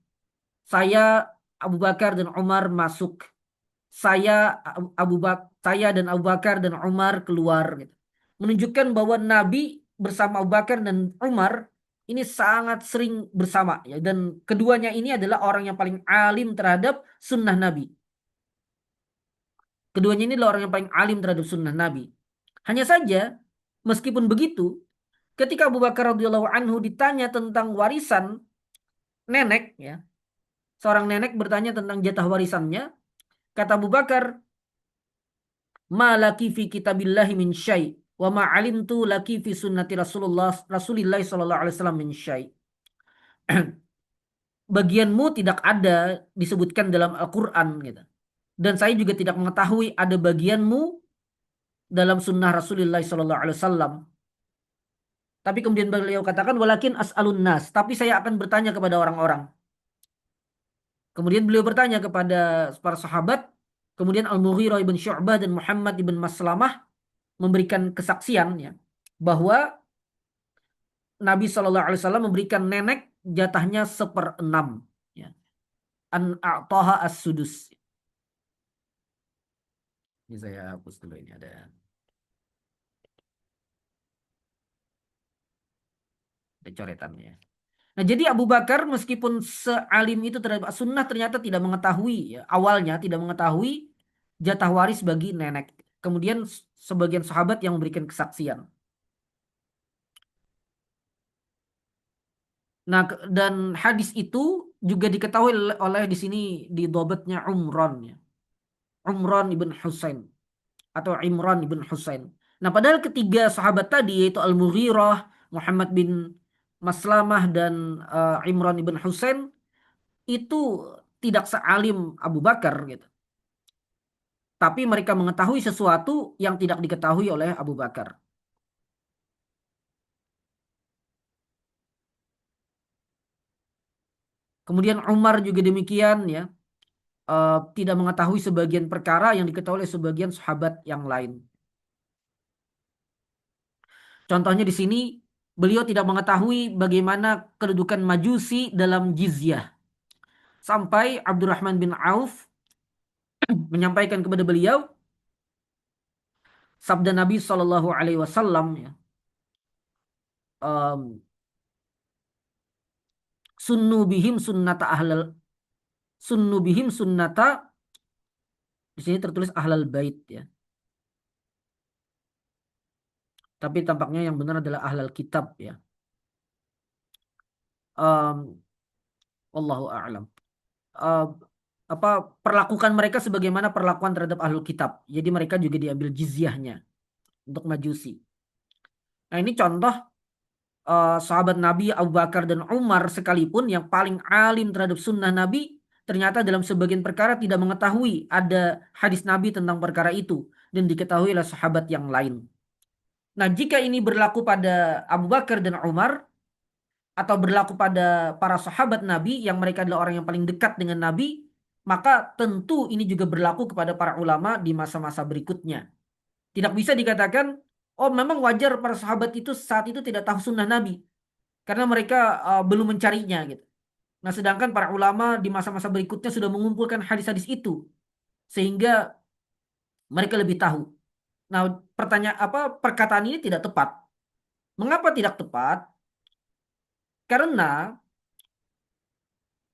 Saya, Abu Bakar dan Umar masuk. Saya dan Abu Bakar dan Umar keluar, gitu. Menunjukkan bahwa Nabi bersama Abu Bakar dan Umar ini sangat sering bersama, ya, dan keduanya ini adalah orang yang paling alim terhadap sunnah Nabi. Keduanya ini adalah orang yang paling alim terhadap sunnah Nabi. Hanya saja, meskipun begitu, ketika Abu Bakar radhiyallahu anhu ditanya tentang warisan nenek, ya, seorang nenek bertanya tentang jatah warisannya, kata Abu Bakar, ma laki fi kitabillahi min syai wa ma alimtu laki fi sunnati Rasulillah sallallahu alaihi wasallam min syai. Bagianmu tidak ada disebutkan dalam Al-Qur'an, gitu. Dan saya juga tidak mengetahui ada bagianmu dalam sunnah Rasulullah sallallahu alaihi wasallam. Tapi kemudian beliau katakan walakin as'alun nas, tapi saya akan bertanya kepada orang-orang. Kemudian beliau bertanya kepada para sahabat, kemudian Al-Mughirah ibn Syu'bah dan Muhammad ibn Maslamah memberikan kesaksian, ya, bahwa Nabi Shallallahu Alaihi Wasallam memberikan nenek jatahnya 1/6, ya. An a'taha as-sudus. Ini saya hapus dulu, ini ada coretannya. Nah, jadi Abu Bakar meskipun sealim itu terhadap sunnah ternyata tidak mengetahui, ya, awalnya tidak mengetahui jatah waris bagi nenek. Kemudian sebagian sahabat yang memberikan kesaksian. Nah, dan hadis itu juga diketahui oleh di sini di dobatnya Umron, ya. Umron ibn Husain atau Imran ibn Husain. Nah, padahal ketiga sahabat tadi yaitu Al-Mughirah, Muhammad bin Maslamah dan Imran ibn Husain itu tidak sealim Abu Bakar, gitu. Tapi mereka mengetahui sesuatu yang tidak diketahui oleh Abu Bakar. Kemudian Umar juga demikian, ya, tidak mengetahui sebagian perkara yang diketahui oleh sebagian sahabat yang lain. Contohnya di sini beliau tidak mengetahui bagaimana kedudukan Majusi dalam jizyah. Sampai Abdurrahman bin Auf menyampaikan kepada beliau sabda Nabi Shallallahu Alaihi Wasallam, ya, sunnu bihim sunnata ahlal sunnu bihim sunnata, di sini tertulis ahlal bait, ya. Tapi tampaknya yang benar adalah ahlal kitab, ya. Wallahu a'lam. Uh, apa perlakukan mereka sebagaimana perlakuan terhadap ahlul kitab. Jadi mereka juga diambil jizyahnya untuk Majusi. Nah, ini contoh sahabat Nabi Abu Bakar dan Umar sekalipun yang paling alim terhadap sunnah Nabi, ternyata dalam sebagian perkara tidak mengetahui ada hadis Nabi tentang perkara itu dan diketahui oleh sahabat yang lain. Nah, jika ini berlaku pada Abu Bakar dan Umar atau berlaku pada para sahabat Nabi yang mereka adalah orang yang paling dekat dengan Nabi, maka tentu ini juga berlaku kepada para ulama di masa-masa berikutnya. Tidak bisa dikatakan, oh memang wajar para sahabat itu saat itu tidak tahu sunnah Nabi. Karena mereka belum mencarinya, gitu. Nah, sedangkan para ulama di masa-masa berikutnya sudah mengumpulkan hadis-hadis itu. Sehingga mereka lebih tahu. Nah, perkataan ini tidak tepat. Mengapa tidak tepat? Karena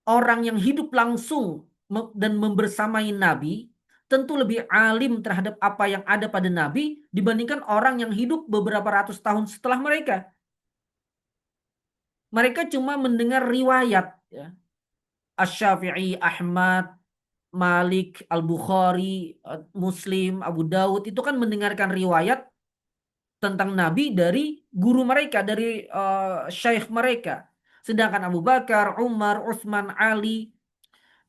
orang yang hidup langsung dan membersamai Nabi tentu lebih alim terhadap apa yang ada pada Nabi dibandingkan orang yang hidup beberapa ratus tahun setelah mereka. Mereka cuma mendengar riwayat, ya. Asy-Syafi'i, Ahmad, Malik, Al-Bukhari, Muslim, Abu Dawud itu kan mendengarkan riwayat tentang Nabi dari guru mereka, dari syekh mereka. Sedangkan Abu Bakar, Umar, Utsman, Ali,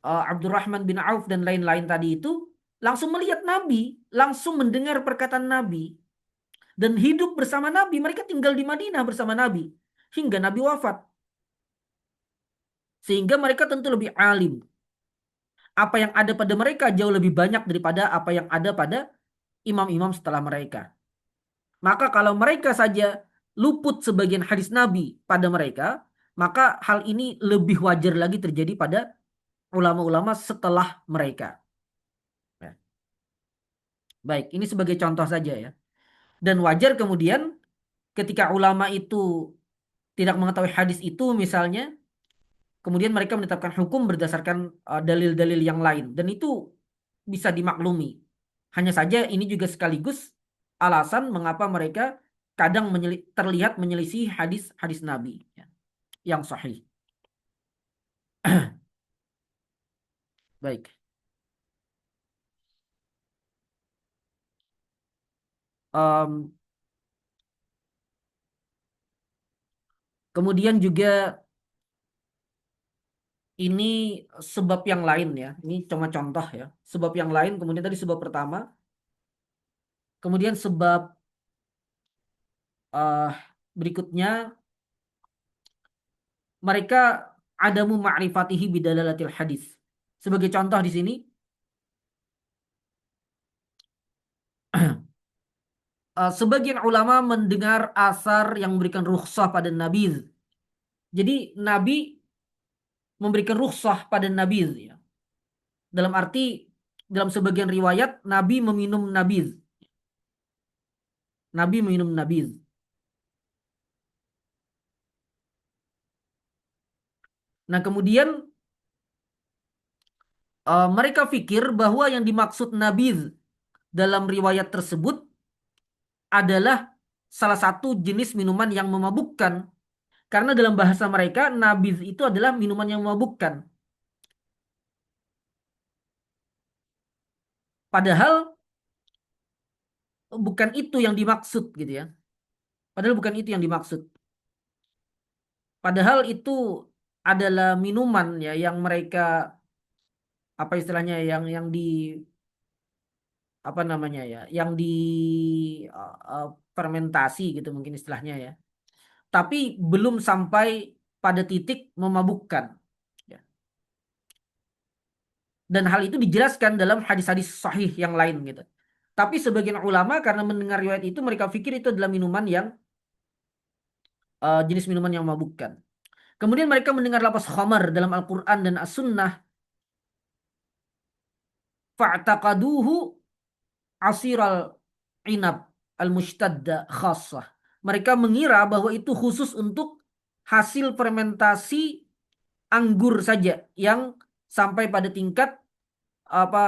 Abdurrahman bin Auf dan lain-lain tadi itu langsung melihat Nabi, langsung mendengar perkataan Nabi dan hidup bersama Nabi. Mereka tinggal di Madinah bersama Nabi hingga Nabi wafat. Sehingga mereka tentu lebih alim. Apa yang ada pada mereka jauh lebih banyak daripada apa yang ada pada imam-imam setelah mereka. Maka kalau mereka saja luput sebagian hadis Nabi pada mereka, maka hal ini lebih wajar lagi terjadi pada ulama-ulama setelah mereka. Ya. Baik, ini sebagai contoh saja ya. Dan wajar kemudian ketika ulama itu tidak mengetahui hadis itu misalnya, kemudian mereka menetapkan hukum berdasarkan dalil-dalil yang lain. Dan itu bisa dimaklumi. Hanya saja ini juga sekaligus alasan mengapa mereka kadang terlihat menyelisih hadis-hadis Nabi ya, yang sahih. Baik. Em, Kemudian juga ini sebab yang lain ya. Ini cuma contoh ya. Sebab yang lain, kemudian tadi sebab pertama. Kemudian sebab eh, berikutnya, mereka adamu ma'rifatihi bidalalatil hadis. Sebagai contoh di sini, sebagian ulama mendengar asar yang memberikan rukhsah pada nabiz. Jadi Nabi memberikan rukhsah pada nabiz ya. Dalam arti dalam sebagian riwayat Nabi meminum nabiz. Nabi meminum nabiz. Nah, kemudian mereka pikir bahwa yang dimaksud nabiz dalam riwayat tersebut adalah salah satu jenis minuman yang memabukkan. Karena dalam bahasa mereka, nabiz itu adalah minuman yang memabukkan. Padahal bukan itu yang dimaksud gitu ya. Padahal bukan itu yang dimaksud. Padahal itu adalah minuman ya yang mereka apa istilahnya yang di apa namanya ya, yang di fermentasi gitu mungkin istilahnya ya. Tapi belum sampai pada titik memabukkan. Ya. Dan hal itu dijelaskan dalam hadis-hadis sahih yang lain gitu. Tapi sebagian ulama karena mendengar riwayat itu mereka pikir itu adalah minuman yang jenis minuman yang memabukkan. Kemudian mereka mendengar lafaz khamar dalam Al-Quran dan As-Sunnah. Fa'taqaduhu asiral inab al-mushtadda khassah. Mereka mengira bahwa itu khusus untuk hasil fermentasi anggur saja yang sampai pada tingkat apa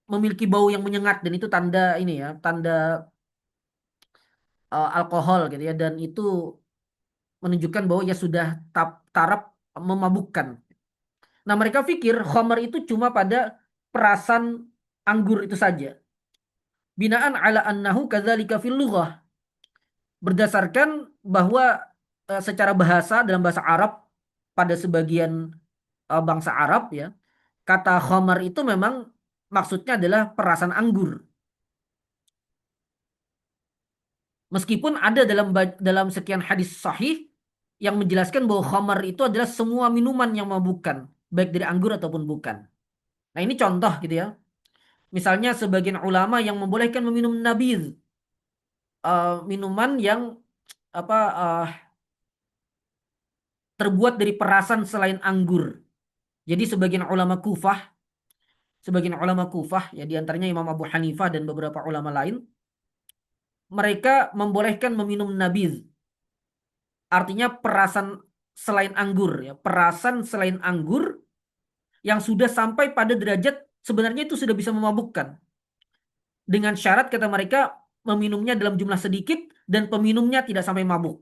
memiliki bau yang menyengat dan itu tanda ini ya, tanda alkohol gitu ya dan itu menunjukkan bahwa ya sudah taraf memabukkan. Nah, mereka pikir khamar itu cuma pada perasan anggur itu saja. Binaan ala annahu kadzalika fil lughah. Berdasarkan bahwa secara bahasa dalam bahasa Arab pada sebagian bangsa Arab ya, kata khamar itu memang maksudnya adalah perasan anggur. Meskipun ada dalam sekian hadis sahih yang menjelaskan bahwa khamar itu adalah semua minuman yang memabukkan, baik dari anggur ataupun bukan. Nah, ini contoh gitu ya. Misalnya sebagian ulama yang membolehkan meminum nabiz, minuman yang apa terbuat dari perasan selain anggur. Jadi sebagian ulama Kufah ya diantaranya Imam Abu Hanifah dan beberapa ulama lain, mereka membolehkan meminum nabiz. Artinya perasan selain anggur ya, perasan selain anggur yang sudah sampai pada derajat sebenarnya itu sudah bisa memabukkan. Dengan syarat kata mereka meminumnya dalam jumlah sedikit dan peminumnya tidak sampai mabuk.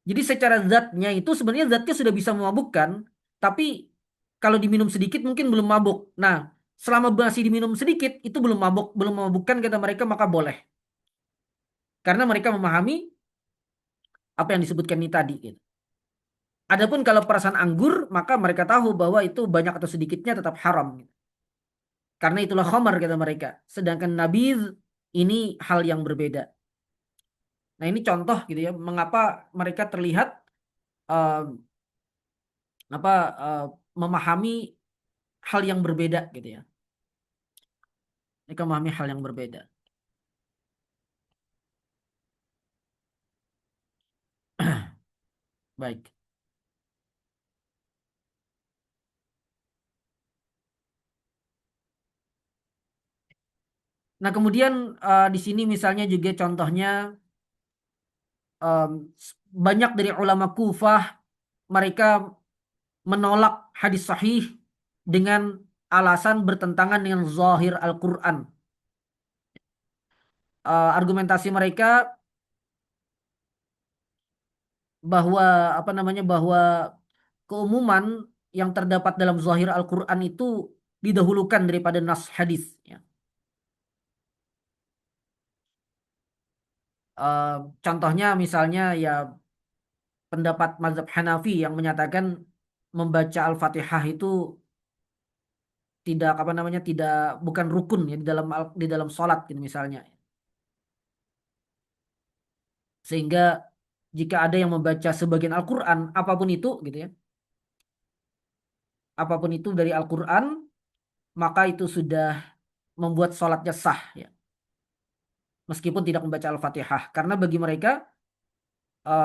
Jadi secara zatnya itu sebenarnya zatnya sudah bisa memabukkan, tapi kalau diminum sedikit mungkin belum mabuk. Nah, selama masih diminum sedikit itu belum mabuk, belum memabukkan kata mereka maka boleh. Karena mereka memahami apa yang disebutkan ini tadi gitu. Adapun kalau perasan anggur, maka mereka tahu bahwa itu banyak atau sedikitnya tetap haram. Karena itulah khamar kata mereka. Sedangkan nabidh ini hal yang berbeda. Nah ini contoh gitu ya, mengapa mereka terlihat eh, apa eh, memahami hal yang berbeda gitu ya. Mereka memahami hal yang berbeda. Baik. Nah kemudian di sini misalnya juga contohnya em, banyak dari ulama Kufah mereka menolak hadis sahih dengan alasan bertentangan dengan zahir Al-Quran. Argumentasi mereka bahwa apa namanya bahwa keumuman yang terdapat dalam zahir Al-Quran itu didahulukan daripada nas hadis. Ya. Eh, Contohnya misalnya ya pendapat mazhab Hanafi yang menyatakan membaca Al-Fatihah itu tidak apa namanya tidak bukan rukun ya di dalam sholat gitu misalnya. Sehingga jika ada yang membaca sebagian Al-Quran apapun itu gitu ya, apapun itu dari Al-Quran maka itu sudah membuat sholatnya sah ya. Meskipun tidak membaca Al-Fatihah karena bagi mereka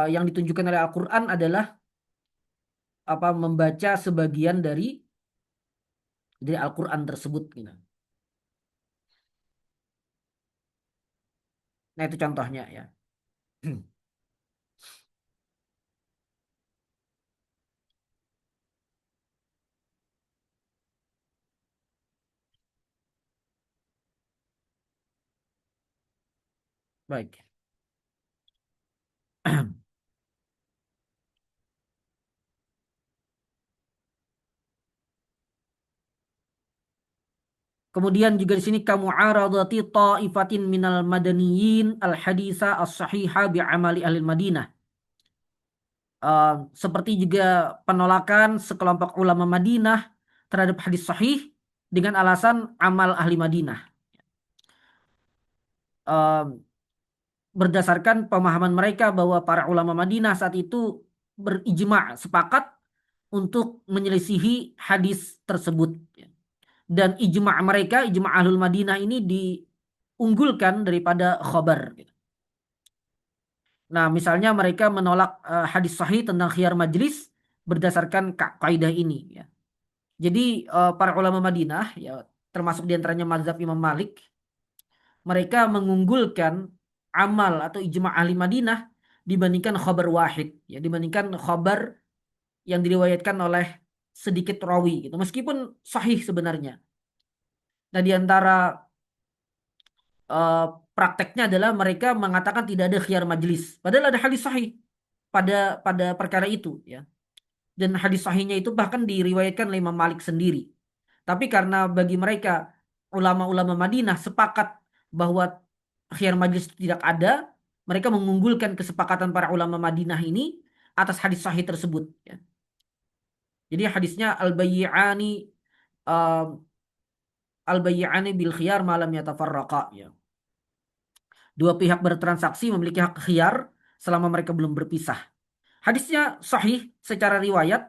yang ditunjukkan oleh Al-Quran adalah apa membaca sebagian dari Al-Quran tersebut gitu. Nah itu contohnya ya. Baik. Kemudian juga di sini kamu aradati ta'ifatin minal madaniyin al haditha as-sahiha bi'amali ahli Madinah. Eh, Seperti juga penolakan sekelompok ulama Madinah terhadap hadis sahih dengan alasan amal ahli Madinah. Eh, Berdasarkan pemahaman mereka bahwa para ulama Madinah saat itu berijma' sepakat untuk menyelisihi hadis tersebut. Dan ijma' mereka, ijma' ahlul Madinah ini diunggulkan daripada khobar. Nah, misalnya mereka menolak hadis sahih tentang khiyar majlis berdasarkan kaidah ini. Ya. Jadi para ulama Madinah, ya termasuk diantaranya mazhab Imam Malik, mereka mengunggulkan amal atau ijma' ahli Madinah dibandingkan khobar wahid, ya dibandingkan khobar yang diriwayatkan oleh sedikit rawi gitu. Meskipun sahih sebenarnya. Nah, di antara eh, prakteknya adalah mereka mengatakan tidak ada khiyar majlis. Padahal ada hadis sahih pada pada perkara itu ya. Dan hadis sahihnya itu bahkan diriwayatkan oleh Imam Malik sendiri. Tapi karena bagi mereka ulama-ulama Madinah sepakat bahwa khiyar majlis itu tidak ada, mereka mengunggulkan kesepakatan para ulama Madinah ini atas hadis sahih tersebut ya. Jadi hadisnya uh, al-bayyi'ani bil khiyar malam yatafarraqa ya. Dua pihak bertransaksi memiliki hak khiyar selama mereka belum berpisah. Hadisnya sahih secara riwayat,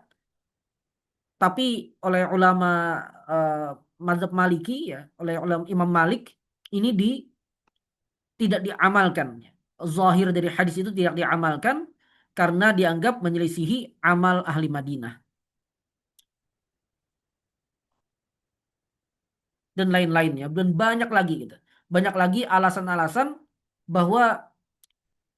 tapi oleh ulama eh, mazhab Maliki ya, oleh ulama Imam Malik ini tidak diamalkan. Zahir dari hadis itu tidak diamalkan karena dianggap menyelisihi amal ahli Madinah dan lain-lainnya dan banyak lagi gitu. Banyak lagi alasan-alasan bahwa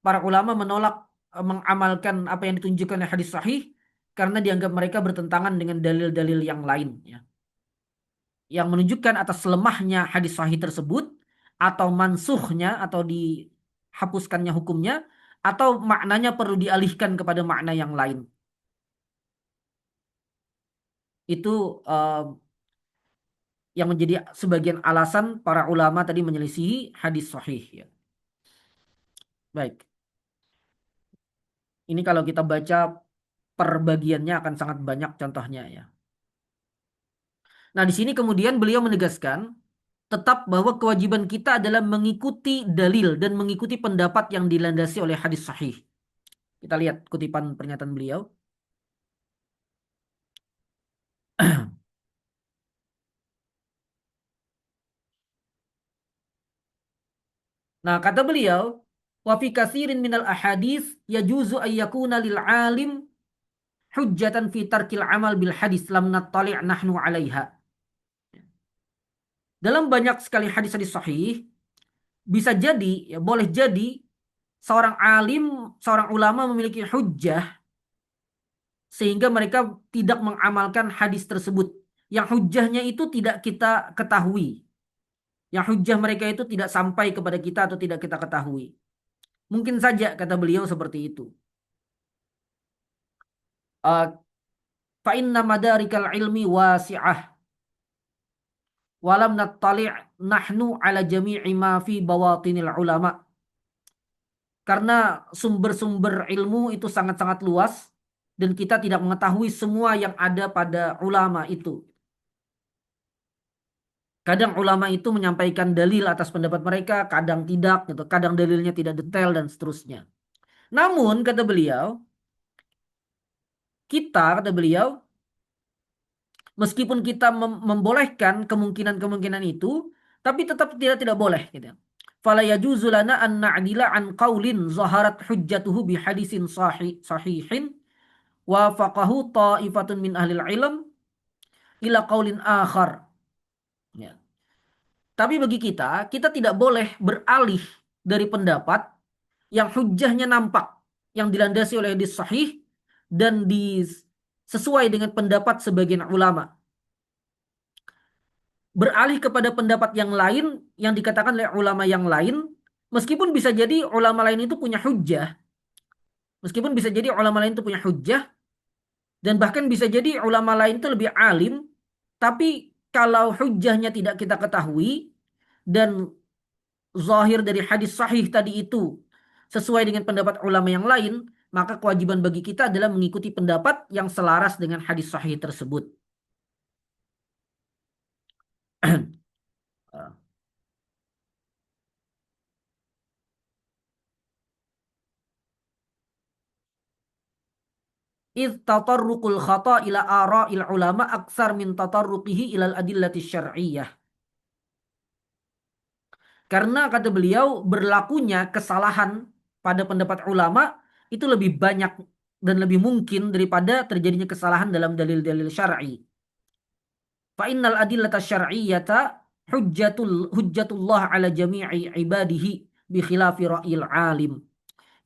para ulama menolak mengamalkan apa yang ditunjukkan oleh hadis sahih karena dianggap mereka bertentangan dengan dalil-dalil yang lain ya. Yang menunjukkan atas lemahnya hadis sahih tersebut atau mansuhnya atau dihapuskannya hukumnya atau maknanya perlu dialihkan kepada makna yang lain. Itu yang menjadi sebagian alasan para ulama tadi menyelisihi hadis sahih ya. Baik. Ini kalau kita baca perbagiannya akan sangat banyak contohnya ya. Nah, di sini kemudian beliau menegaskan tetap bahwa kewajiban kita adalah mengikuti dalil dan mengikuti pendapat yang dilandasi oleh hadis sahih. Kita lihat kutipan pernyataan beliau. Nah, kata beliau, wa fi katsirin minal ahadits yajuzu ay yakuna lil alim hujjatan fi tarkil amal bil hadis lam nattali' nahnu 'alaiha. Dalam banyak sekali hadis-hadis sahih, bisa jadi, ya boleh jadi seorang alim, seorang ulama memiliki hujjah sehingga mereka tidak mengamalkan hadis tersebut. Yang hujjahnya itu tidak kita ketahui. Yang hujjah mereka itu tidak sampai kepada kita atau tidak kita ketahui. Mungkin saja kata beliau seperti itu. Fa inna madarikal ilmi wasi'ah walam nattali' nahnu ala jami'i ma fi bawatinil ulama. Karena sumber-sumber ilmu itu sangat-sangat luas dan kita tidak mengetahui semua yang ada pada ulama itu. Kadang ulama itu menyampaikan dalil atas pendapat mereka, kadang tidak, gitu. Kadang dalilnya tidak detail dan seterusnya. Namun kata beliau, kata beliau, meskipun kita membolehkan kemungkinan-kemungkinan itu, tapi tetap tidak boleh, gitu. Fala yajuzu lana an na'dila an qaulin zaharat hujjatuhu bi hadisin sahihin wa faqahu ta'ifatun min ahlil ilm ila qaulin akhar. Ya. Tapi bagi kita tidak boleh beralih dari pendapat yang hujjahnya nampak, yang dilandasi oleh hadis sahih dan sesuai dengan pendapat sebagian ulama. Beralih kepada pendapat yang lain yang dikatakan oleh ulama yang lain, meskipun bisa jadi ulama lain itu punya hujjah, meskipun bisa jadi ulama lain itu punya hujjah, dan bahkan bisa jadi ulama lain itu lebih alim, tapi kalau hujjahnya tidak kita ketahui dan zahir dari hadis sahih tadi itu sesuai dengan pendapat ulama yang lain, maka kewajiban bagi kita adalah mengikuti pendapat yang selaras dengan hadis sahih tersebut. Iz tatarruqul khata ila ara'il ulama aksar min tatarruqihi ilal adillati syar'iyyah. Karena kata beliau berlakunya kesalahan pada pendapat ulama itu lebih banyak dan lebih mungkin daripada terjadinya kesalahan dalam dalil-dalil syar'i. Fa innal adillata syar'iyyata hujjatullah ala jami'i ibadihi bi khilafi ra'yil alim.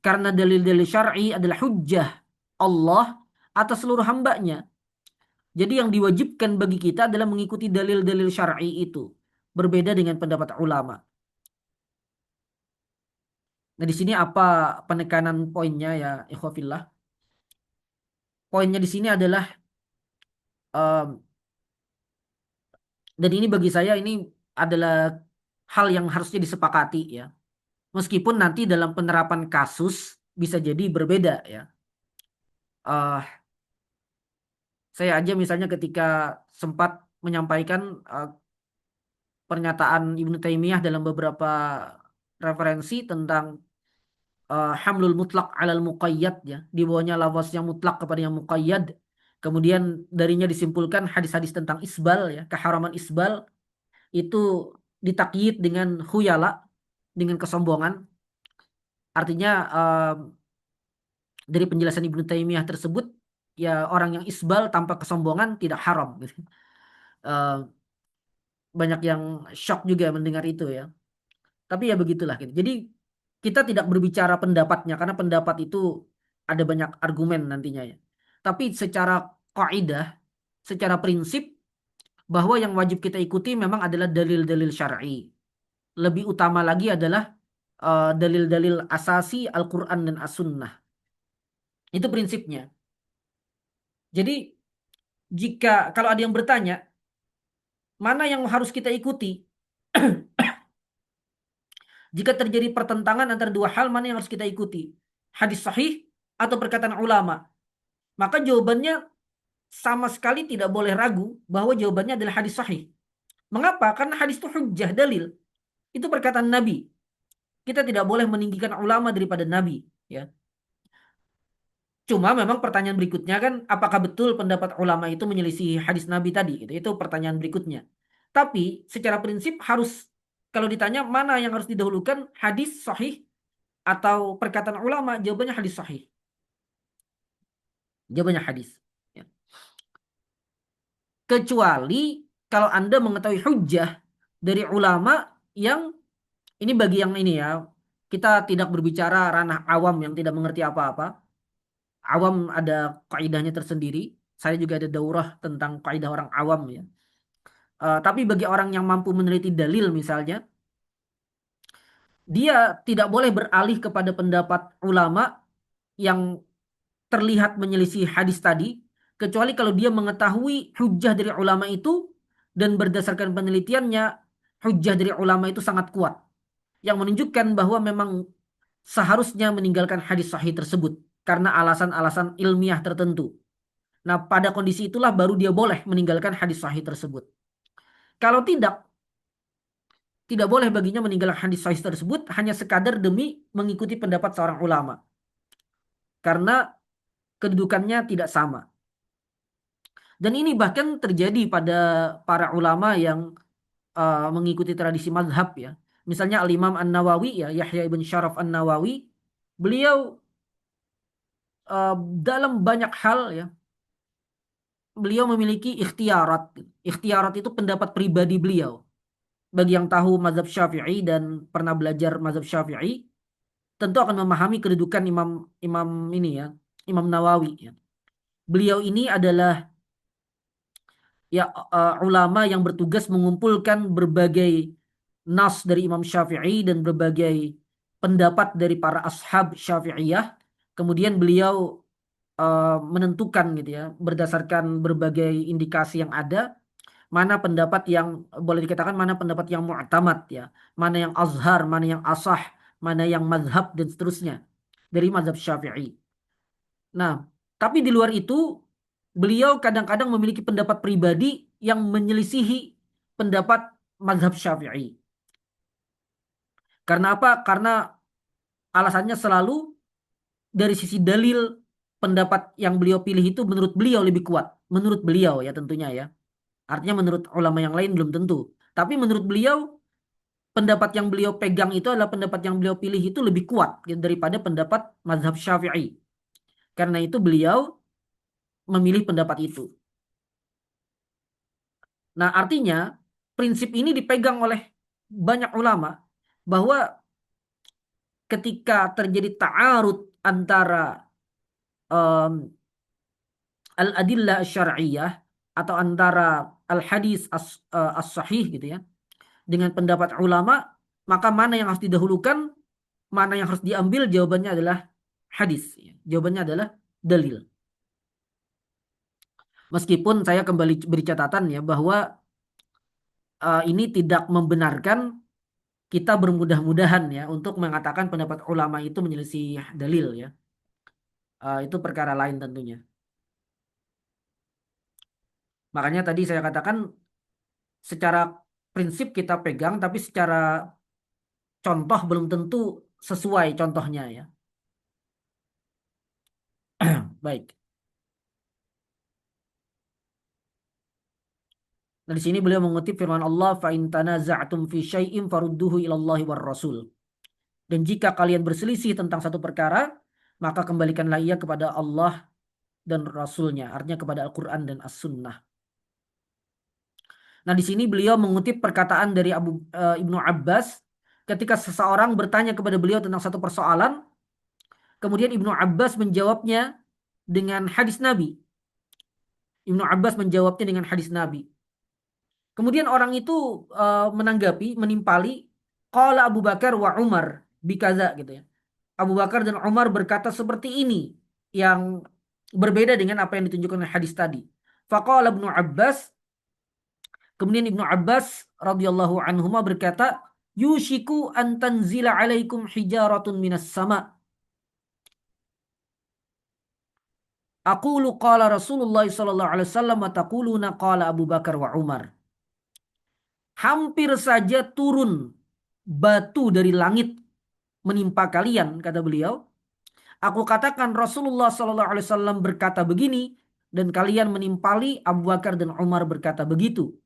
Karena dalil-dalil syar'i adalah hujjah Allah atas seluruh hambanya. Jadi yang diwajibkan bagi kita adalah mengikuti dalil-dalil syar'i itu. Berbeda dengan pendapat ulama. Nah, di sini apa penekanan poinnya ya, ikhwafillah? Poinnya di sini adalah um, dan ini bagi saya ini adalah hal yang harusnya disepakati ya. Meskipun nanti dalam penerapan kasus bisa jadi berbeda ya. Uh, saya aja misalnya ketika sempat menyampaikan pernyataan Ibnu Taimiyah dalam beberapa referensi tentang hamlul mutlak alal muqayyad ya, di bawahnya lafaz yang mutlak kepada yang muqayyad. Kemudian darinya disimpulkan hadis-hadis tentang isbal ya, keharaman isbal itu ditakyid dengan khuyala, dengan kesombongan. Artinya dari penjelasan Ibnu Taimiyah tersebut ya orang yang isbal tanpa kesombongan tidak haram gitu. Eh, Banyak yang shock juga mendengar itu ya. Tapi ya begitulah gitu. Jadi kita tidak berbicara pendapatnya karena pendapat itu ada banyak argumen nantinya ya. Tapi secara kaidah, secara prinsip bahwa yang wajib kita ikuti memang adalah dalil-dalil syar'i. Lebih utama lagi adalah dalil-dalil asasi Al-Qur'an dan As-Sunnah. Itu prinsipnya. Jadi jika kalau ada yang bertanya, mana yang harus kita ikuti? Jika terjadi pertentangan antara dua hal, mana yang harus kita ikuti? Hadis sahih atau perkataan ulama? maka jawabannya sama sekali tidak boleh ragu bahwa jawabannya adalah hadis sahih. Mengapa? Karena hadis itu hujjah, dalil. Itu perkataan Nabi. Kita tidak boleh meninggikan ulama daripada Nabi, ya. Cuma memang pertanyaan berikutnya kan, apakah betul pendapat ulama itu menyelisih hadis Nabi tadi? Gitu. Itu pertanyaan berikutnya. Tapi secara prinsip harus, kalau ditanya mana yang harus didahulukan, hadis sahih atau perkataan ulama, jawabannya hadis sahih. Jawabannya hadis. Ya. Kecuali kalau Anda mengetahui hujjah dari ulama yang, ini bagi yang ini ya, kita tidak berbicara ranah awam yang tidak mengerti apa-apa. Awam ada kaidahnya tersendiri. Saya juga ada daurah tentang kaidah orang awam ya. Tapi bagi orang yang mampu meneliti dalil misalnya, dia tidak boleh beralih kepada pendapat ulama yang terlihat menyelisih hadis tadi, kecuali kalau dia mengetahui hujjah dari ulama itu dan berdasarkan penelitiannya, hujjah dari ulama itu sangat kuat, yang menunjukkan bahwa memang seharusnya meninggalkan hadis sahih tersebut karena alasan-alasan ilmiah tertentu. Nah, pada kondisi itulah baru dia boleh meninggalkan hadis sahih tersebut. Kalau tidak, tidak boleh baginya meninggalkan hadis sahih tersebut hanya sekadar demi mengikuti pendapat seorang ulama. Karena kedudukannya tidak sama. Dan ini bahkan terjadi pada para ulama yang mengikuti tradisi mazhab ya. Misalnya Al-Imam An-Nawawi ya, Yahya ibn Syaraf An-Nawawi, beliau uh, dalam banyak hal ya, beliau memiliki ikhtiarat. Ikhtiarat itu pendapat pribadi beliau. Bagi yang tahu mazhab Syafi'i dan pernah belajar mazhab Syafi'i, tentu akan memahami kedudukan Imam Imam ini ya, Imam Nawawi ya. Beliau ini adalah ya ulama yang bertugas mengumpulkan berbagai nas dari Imam Syafi'i dan berbagai pendapat dari para ashab Syafi'iyah. Kemudian beliau menentukan gitu ya, berdasarkan berbagai indikasi yang ada, mana pendapat yang boleh dikatakan mana pendapat yang mu'tamad ya, mana yang azhar, mana yang asah, mana yang mazhab dan seterusnya dari mazhab Syafi'i. Nah, tapi di luar itu beliau kadang-kadang memiliki pendapat pribadi yang menyelisihi pendapat mazhab Syafi'i. Karena apa? Karena alasannya selalu dari sisi dalil, pendapat yang beliau pilih itu menurut beliau lebih kuat. Menurut beliau ya tentunya ya. Artinya menurut ulama yang lain belum tentu. Tapi menurut beliau, pendapat yang beliau pegang itu adalah pendapat yang beliau pilih itu lebih kuat gitu, daripada pendapat mazhab Syafi'i. Karena itu beliau memilih pendapat itu. Nah, artinya prinsip ini dipegang oleh banyak ulama bahwa ketika terjadi ta'arud antara um, al-adillah syar'iyah atau antara al-hadis as-sahih gitu ya dengan pendapat ulama, maka mana yang harus didahulukan, mana yang harus diambil, jawabannya adalah hadis ya. Jawabannya adalah dalil. Meskipun saya kembali beri catatan ya bahwa ini tidak membenarkan kita bermudah-mudahan ya untuk mengatakan pendapat ulama itu menyelisih dalil ya. Itu perkara lain tentunya. Makanya tadi saya katakan secara prinsip kita pegang, tapi secara contoh belum tentu sesuai contohnya ya. Baik. Nah, di sini beliau mengutip firman Allah, "Fa in tanaza'tum fi syai'in farudduhu ila Allahi war Rasul." Dan jika kalian berselisih tentang satu perkara, maka kembalikanlah ia kepada Allah dan Rasulnya, artinya kepada Al-Quran dan As-Sunnah. Nah, di sini beliau mengutip perkataan dari Ibnu Abbas ketika seseorang bertanya kepada beliau tentang satu persoalan, kemudian Ibnu Abbas menjawabnya dengan hadis Nabi. Ibnu Abbas menjawabnya dengan hadis Nabi. Kemudian orang itu menanggapi, menimpali, qala Abu Bakar wa Umar bikaza gitu ya. Abu Bakar dan Umar berkata seperti ini, yang berbeda dengan apa yang ditunjukkan oleh hadis tadi. Faqala Ibnu Abbas, kemudian Ibnu Abbas radhiyallahu anhuma berkata, yushiku an tanzila alaikum hijaratun minas sama. Aqulu qala Rasulullah sallallahu alaihi wasallam wa taquluna qala Abu Bakar wa Umar. Hampir saja turun batu dari langit menimpa kalian, kata beliau. Aku katakan Rasulullah sallallahu alaihi wasallam berkata begini dan kalian menimpali Abu Bakar dan Umar berkata begitu.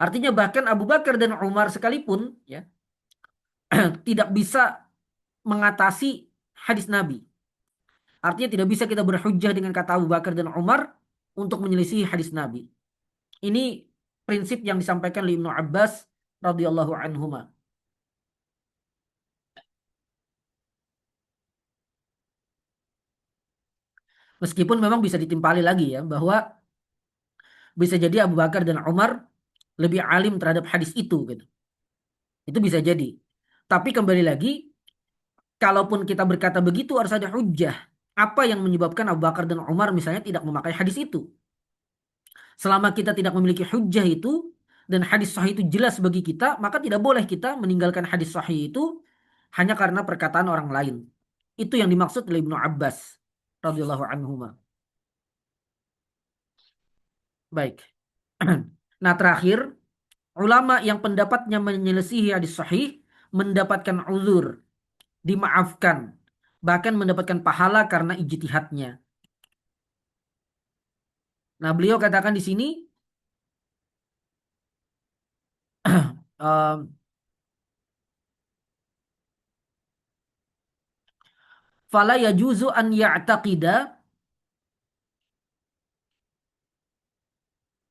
Artinya bahkan Abu Bakar dan Umar sekalipun ya tidak bisa mengatasi hadis Nabi. Artinya tidak bisa kita berhujjah dengan kata Abu Bakar dan Umar untuk menyelisih hadis Nabi. Ini prinsip yang disampaikan oleh Ibnu Abbas radhiyallahu anhuma. Meskipun memang bisa ditimpali lagi ya bahwa bisa jadi Abu Bakar dan Umar lebih alim terhadap hadis itu gitu. Itu bisa jadi. Tapi kembali lagi, kalaupun kita berkata begitu harus ada hujjah. Apa yang menyebabkan Abu Bakar dan Umar misalnya tidak memakai hadis itu? Selama kita tidak memiliki hujjah itu dan hadis sahih itu jelas bagi kita, maka tidak boleh kita meninggalkan hadis sahih itu hanya karena perkataan orang lain. Itu yang dimaksud oleh Ibnu Abbas radhiyallahu anhuma. Baik. Nah, terakhir, ulama yang pendapatnya menyelisihi hadis sahih mendapatkan uzur, dimaafkan, bahkan mendapatkan pahala karena ijtihadnya. Nah, beliau katakan di sini um, fala yajuzu an ya'taqida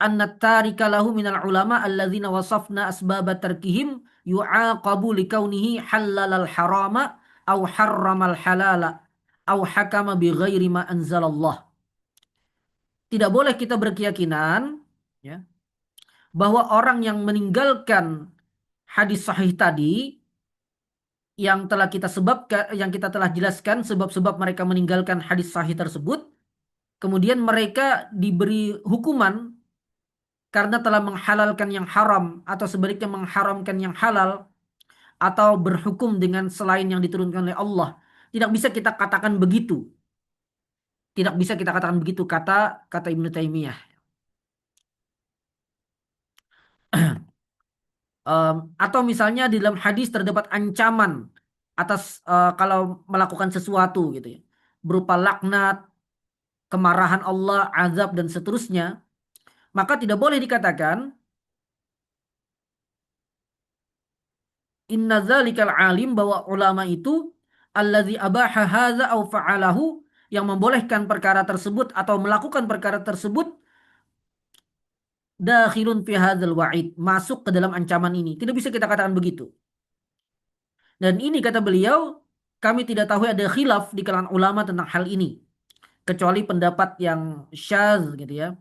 anna tarika lahu minal ulama alladzina wasafna asbaba tarkihim yu'aqabu likaunihi halalal harama au harramal halala au hakama bi ghairi ma anzalallah. Tidak boleh kita berkeyakinan ya, bahwa orang yang meninggalkan hadis sahih tadi yang kita telah jelaskan sebab-sebab mereka meninggalkan hadis sahih tersebut, kemudian mereka diberi hukuman karena telah menghalalkan yang haram atau sebaliknya mengharamkan yang halal atau berhukum dengan selain yang diturunkan oleh Allah. Tidak bisa kita katakan begitu. Tidak bisa kita katakan begitu kata kata Ibnu Taimiyah. Atau misalnya di dalam hadis terdapat ancaman atas kalau melakukan sesuatu gitu ya. Berupa laknat, kemarahan Allah, azab dan seterusnya, maka tidak boleh dikatakan inna dzalikal alim bahwa ulama itu allazi abaha hadza au fa'alahu yang membolehkan perkara tersebut atau melakukan perkara tersebut dakhilun fi hadzal wa'id, masuk ke dalam ancaman ini. Tidak bisa kita katakan begitu. Dan ini kata beliau, kami tidak tahu ada khilaf di kalangan ulama tentang hal ini kecuali pendapat yang syadz gitu ya,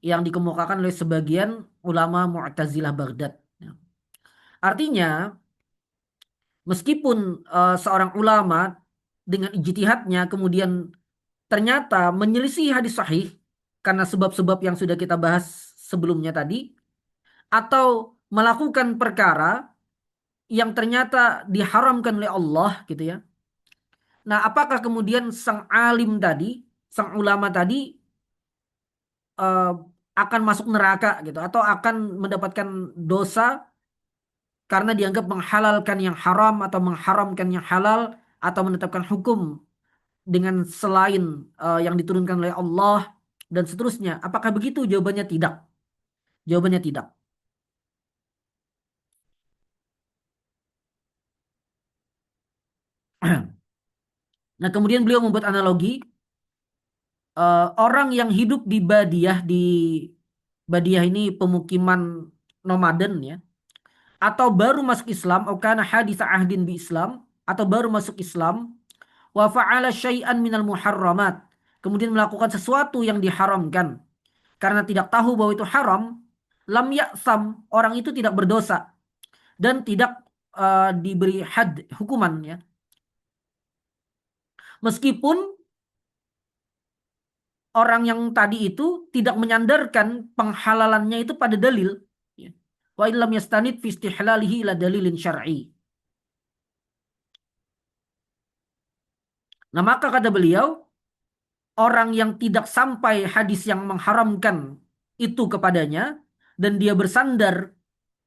yang dikemukakan oleh sebagian ulama Mu'tazilah Baghdad. Ya. Artinya, meskipun seorang ulama dengan ijtihadnya kemudian ternyata menyelisih hadis sahih karena sebab-sebab yang sudah kita bahas sebelumnya tadi, atau melakukan perkara yang ternyata diharamkan oleh Allah gitu ya. Nah, apakah kemudian sang alim tadi, sang ulama tadi eh, akan masuk neraka gitu atau akan mendapatkan dosa karena dianggap menghalalkan yang haram atau mengharamkan yang halal atau menetapkan hukum dengan selain yang diturunkan oleh Allah dan seterusnya. Apakah begitu? Jawabannya tidak. Jawabannya tidak. Nah, kemudian beliau membuat analogi orang yang hidup di Badiah ini pemukiman nomaden ya, atau baru masuk Islam, atau kana haditha ahdin bi Islam, atau baru masuk Islam, wa fa'ala syai'an minal muharramat, kemudian melakukan sesuatu yang diharamkan karena tidak tahu bahwa itu haram, lam ya'sam, orang itu tidak berdosa dan tidak diberi had hukuman ya. Meskipun orang yang tadi itu tidak menyandarkan penghalalannya itu pada dalil ya. Wa illam yastanid fi istihlalihi ila dalilin syar'i. Nah, maka kata beliau, orang yang tidak sampai hadis yang mengharamkan itu kepadanya dan dia bersandar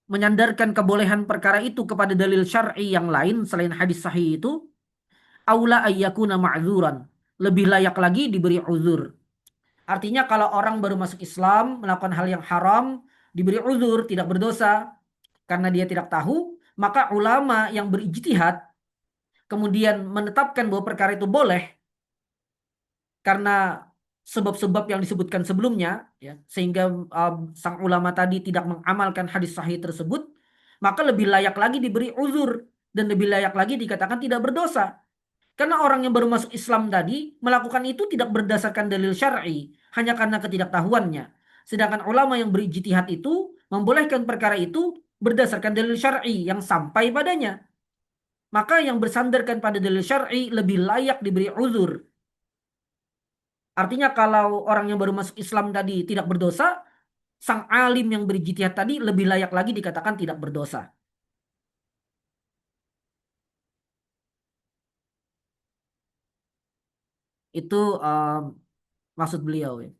menyandarkan kebolehan perkara itu kepada dalil syar'i yang lain selain hadis sahih itu, aula ayyakuna ma'dzuran, lebih layak lagi diberi uzur. Artinya kalau orang baru masuk Islam melakukan hal yang haram, diberi uzur, tidak berdosa karena dia tidak tahu, maka ulama yang berijtihad kemudian menetapkan bahwa perkara itu boleh karena sebab-sebab yang disebutkan sebelumnya, ya, sehingga sang ulama tadi tidak mengamalkan hadis sahih tersebut, maka lebih layak lagi diberi uzur dan lebih layak lagi dikatakan tidak berdosa. Karena orang yang baru masuk Islam tadi melakukan itu tidak berdasarkan dalil syar'i, hanya karena ketidaktahuannya. Sedangkan ulama yang berijtihad itu membolehkan perkara itu berdasarkan dalil syar'i yang sampai padanya. Maka yang bersandarkan pada dalil syar'i lebih layak diberi uzur. Artinya kalau orang yang baru masuk Islam tadi tidak berdosa, sang alim yang berijtihad tadi lebih layak lagi dikatakan tidak berdosa. Itu maksud beliau, ya.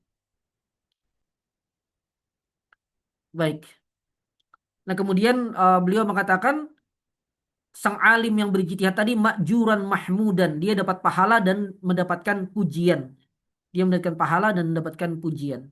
Baik. Nah, kemudian beliau mengatakan sang alim yang berijtihad tadi makjuran mahmudan, dia dapat pahala dan mendapatkan pujian. Dia mendapatkan pahala dan mendapatkan pujian.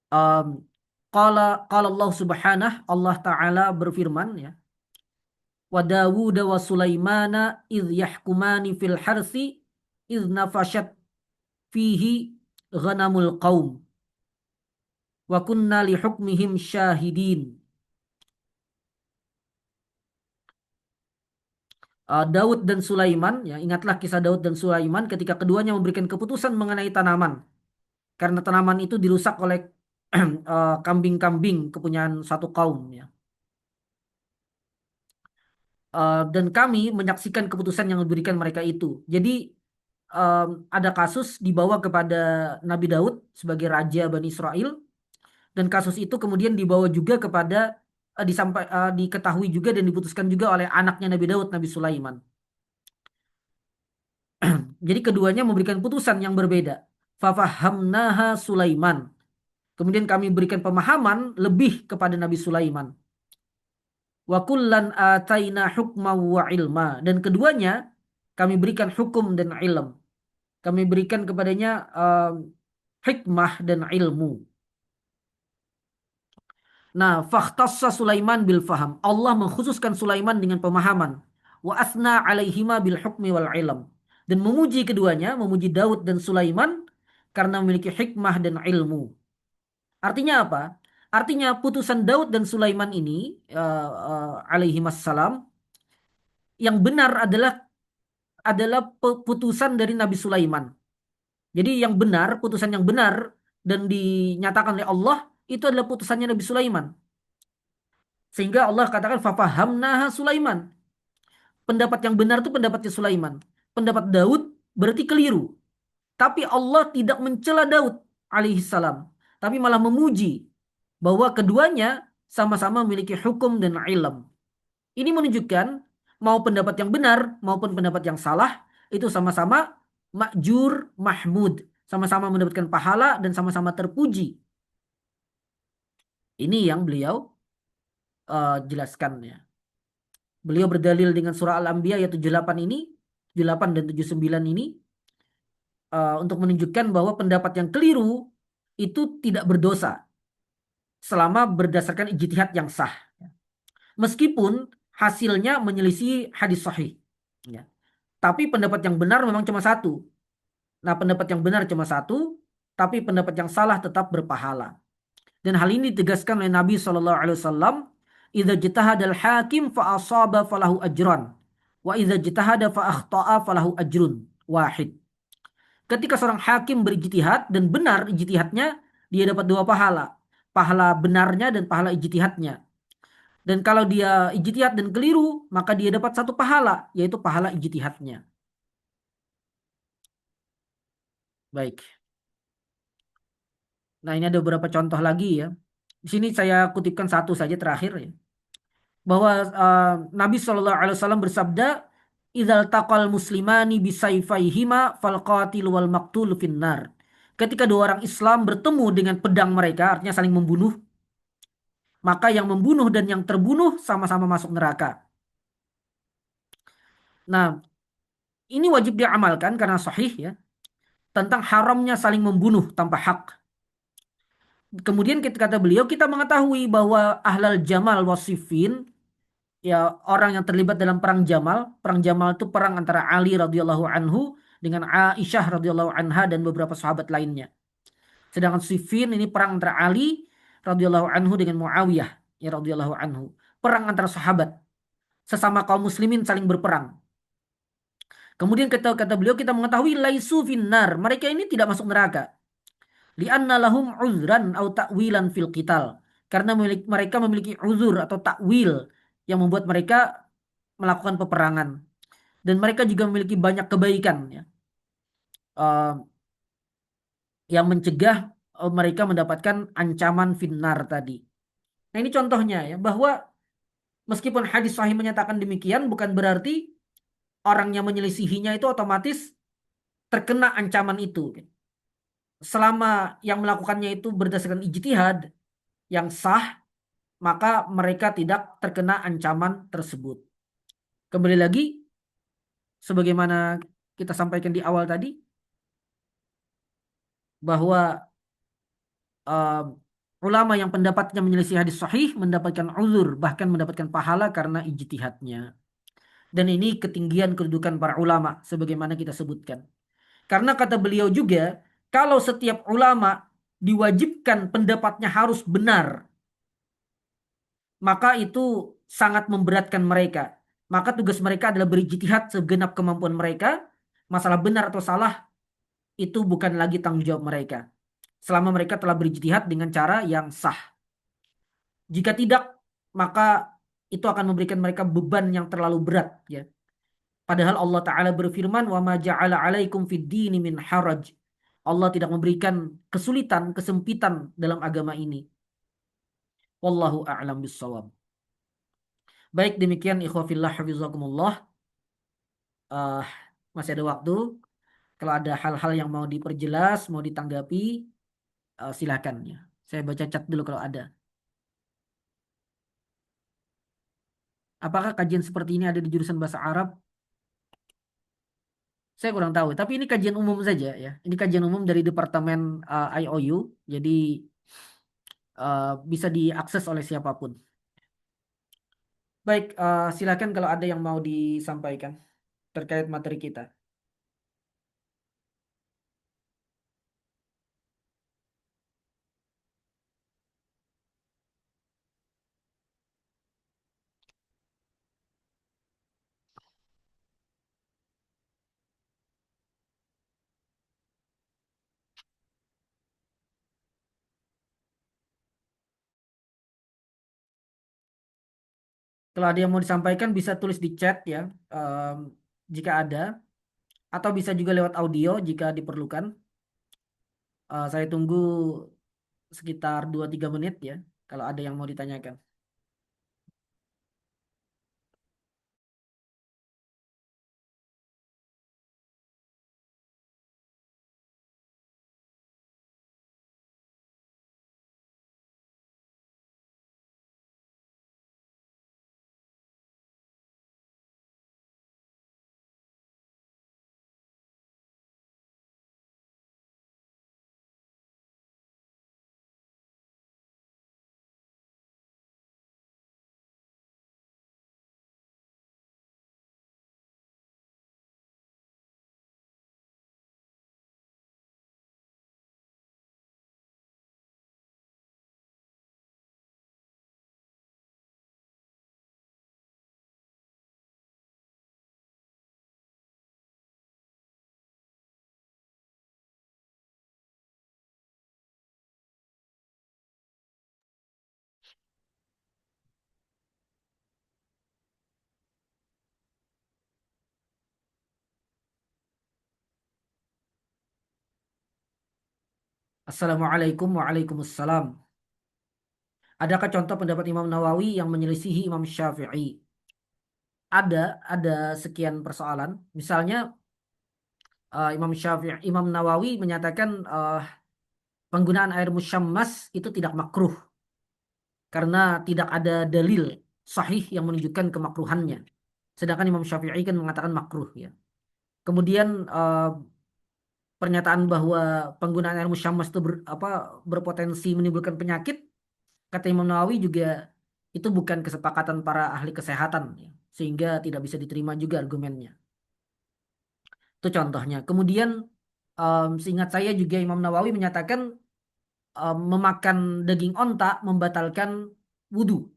um, Qala Allah Subhanahu, Allah Ta'ala berfirman, ya. Wa Dawud wa Sulaimana idh yahkumani fil harsi idh nafashat fihi ghanamul qaum wa kunna li hukmihim syahidin. Daud dan Sulaiman, ya, ingatlah kisah Daud dan Sulaiman ketika keduanya memberikan keputusan mengenai tanaman karena tanaman itu dirusak oleh kambing-kambing kepunyaan satu kaum, ya. Dan kami menyaksikan keputusan yang diberikan mereka itu. Jadi ada kasus dibawa kepada Nabi Daud sebagai raja Bani Israel, dan kasus itu kemudian dibawa juga kepada diketahui juga dan diputuskan juga oleh anaknya Nabi Daud, Nabi Sulaiman. Jadi keduanya memberikan putusan yang berbeda. Fafahamnaha Sulaiman. Kemudian kami berikan pemahaman lebih kepada Nabi Sulaiman. Wa kullan ataina hukma wa ilma. Dan keduanya kami berikan hukum dan ilm. Kami berikan kepadanya hikmah dan ilmu. Nah, fakhtassa Sulaiman bil faham. Allah mengkhususkan Sulaiman dengan pemahaman. Wa asna alaihima bil hukmi wal ilm. Dan memuji keduanya, memuji Daud dan Sulaiman karena memiliki hikmah dan ilmu. Artinya apa? Artinya putusan Daud dan Sulaiman ini alaihimassalam yang benar adalah putusan dari Nabi Sulaiman. Jadi yang benar, putusan yang benar dan dinyatakan oleh Allah itu adalah putusannya Nabi Sulaiman. Sehingga Allah katakan fafahamnaha Sulaiman. Pendapat yang benar itu pendapatnya Sulaiman. Pendapat Daud berarti keliru. Tapi Allah tidak mencela Daud alaihissalam, tapi malah memuji bahwa keduanya sama-sama memiliki hukum dan ilm. Ini menunjukkan mau pendapat yang benar maupun pendapat yang salah itu sama-sama makjur mahmud, sama-sama mendapatkan pahala dan sama-sama terpuji. Ini yang beliau jelaskan, ya. Beliau berdalil dengan surah Al-Anbiya ayat 78 ini, 78 dan 79 ini untuk menunjukkan bahwa pendapat yang keliru itu tidak berdosa selama berdasarkan ijtihad yang sah. Meskipun hasilnya menyelisih hadis sahih. Ya. Tapi pendapat yang benar memang cuma satu. Nah, pendapat yang benar cuma satu, tapi pendapat yang salah tetap berpahala. Dan hal ini ditegaskan oleh Nabi SAW. Idza jitahadal hakim fa asaba falahu ajran. Wa idza jitahada fa akhta'a falahu ajrun wahid. Ketika seorang hakim berijtihad dan benar ijtihadnya, dia dapat dua pahala. Pahala benarnya dan pahala ijtihadnya. Dan kalau dia ijtihad dan keliru, maka dia dapat satu pahala, yaitu pahala ijtihadnya. Baik. Nah, ini ada beberapa contoh lagi ya. Di sini saya kutipkan satu saja terakhir ya. Bahwa Nabi SAW bersabda, "Idzal taqal muslimani bisayfaihima fal qatil wal maqtul finnar." Ketika dua orang Islam bertemu dengan pedang mereka, artinya saling membunuh, maka yang membunuh dan yang terbunuh sama-sama masuk neraka. Nah, ini wajib diamalkan karena sahih ya, tentang haramnya saling membunuh tanpa hak. Kemudian kata beliau, kita mengetahui bahwa ahlal jamal wasifin, ya orang yang terlibat dalam perang Jamal. Perang Jamal itu perang antara Ali radhiyallahu anhu dengan Aisyah radhiyallahu anha dan beberapa sahabat lainnya. Sedangkan Siffin ini perang antara Ali radhiyallahu anhu dengan Muawiyah ya radhiyallahu anhu. Perang antara sahabat, sesama kaum muslimin saling berperang. Kemudian kata beliau, kita mengetahui laisu finnar, mereka ini tidak masuk neraka. Li'anna lahum uzran atau ta'wilan fil qital. Karena mereka memiliki uzur atau takwil yang membuat mereka melakukan peperangan. Dan mereka juga memiliki banyak kebaikan ya, eh, yang mencegah mereka mendapatkan ancaman finnar tadi. Nah, ini contohnya ya, bahwa meskipun hadis sahih menyatakan demikian, bukan berarti orang yang menyelisihinya itu otomatis terkena ancaman itu. Selama yang melakukannya itu berdasarkan ijtihad yang sah, maka mereka tidak terkena ancaman tersebut. Kembali lagi, sebagaimana kita sampaikan di awal tadi, bahwa uh, ulama yang pendapatnya menyelisih hadis sahih mendapatkan uzur, bahkan mendapatkan pahala karena ijtihadnya. Dan ini ketinggian kedudukan para ulama, sebagaimana kita sebutkan. Karena kata beliau juga, kalau setiap ulama diwajibkan pendapatnya harus benar, maka itu sangat memberatkan mereka. Maka tugas mereka adalah berijtihad segenap kemampuan mereka. Masalah benar atau salah itu bukan lagi tanggung jawab mereka. Selama mereka telah berijtihad dengan cara yang sah. Jika tidak, maka itu akan memberikan mereka beban yang terlalu berat ya. Padahal Allah Ta'ala berfirman, "Wa ma ja'ala 'alaikum fid dini min haraj." Allah tidak memberikan kesulitan, kesempitan dalam agama ini. Wallahu a'lam bissawab. Baik, demikian ikhwafillah hafizakumullah. Eh, masih ada waktu. Kalau ada hal-hal yang mau diperjelas, mau ditanggapi, silakan ya. Saya baca chat dulu kalau ada. Apakah kajian seperti ini ada di jurusan bahasa Arab? Saya kurang tahu, tapi ini kajian umum saja ya. Ini kajian umum dari Departemen IOU, jadi bisa diakses oleh siapapun. Baik, silakan kalau ada yang mau disampaikan terkait materi kita. Kalau ada yang mau disampaikan bisa tulis di chat ya, em, jika ada, atau bisa juga lewat audio jika diperlukan. Saya tunggu sekitar 2-3 menit ya, kalau ada yang mau ditanyakan. Assalamualaikum waalaikumsalam. Adakah contoh pendapat Imam Nawawi yang menyelisihi Imam Syafi'i? Ada sekian persoalan. Misalnya Imam Nawawi menyatakan penggunaan air musyammas itu tidak makruh karena tidak ada dalil sahih yang menunjukkan kemakruhannya. Sedangkan Imam Syafi'i kan mengatakan makruh ya. Kemudian pernyataan bahwa penggunaan air musyammas itu berpotensi menimbulkan penyakit, kata Imam Nawawi juga itu bukan kesepakatan para ahli kesehatan ya. Sehingga tidak bisa diterima juga argumennya. Itu contohnya. Kemudian seingat saya juga Imam Nawawi menyatakan memakan daging onta membatalkan wudhu.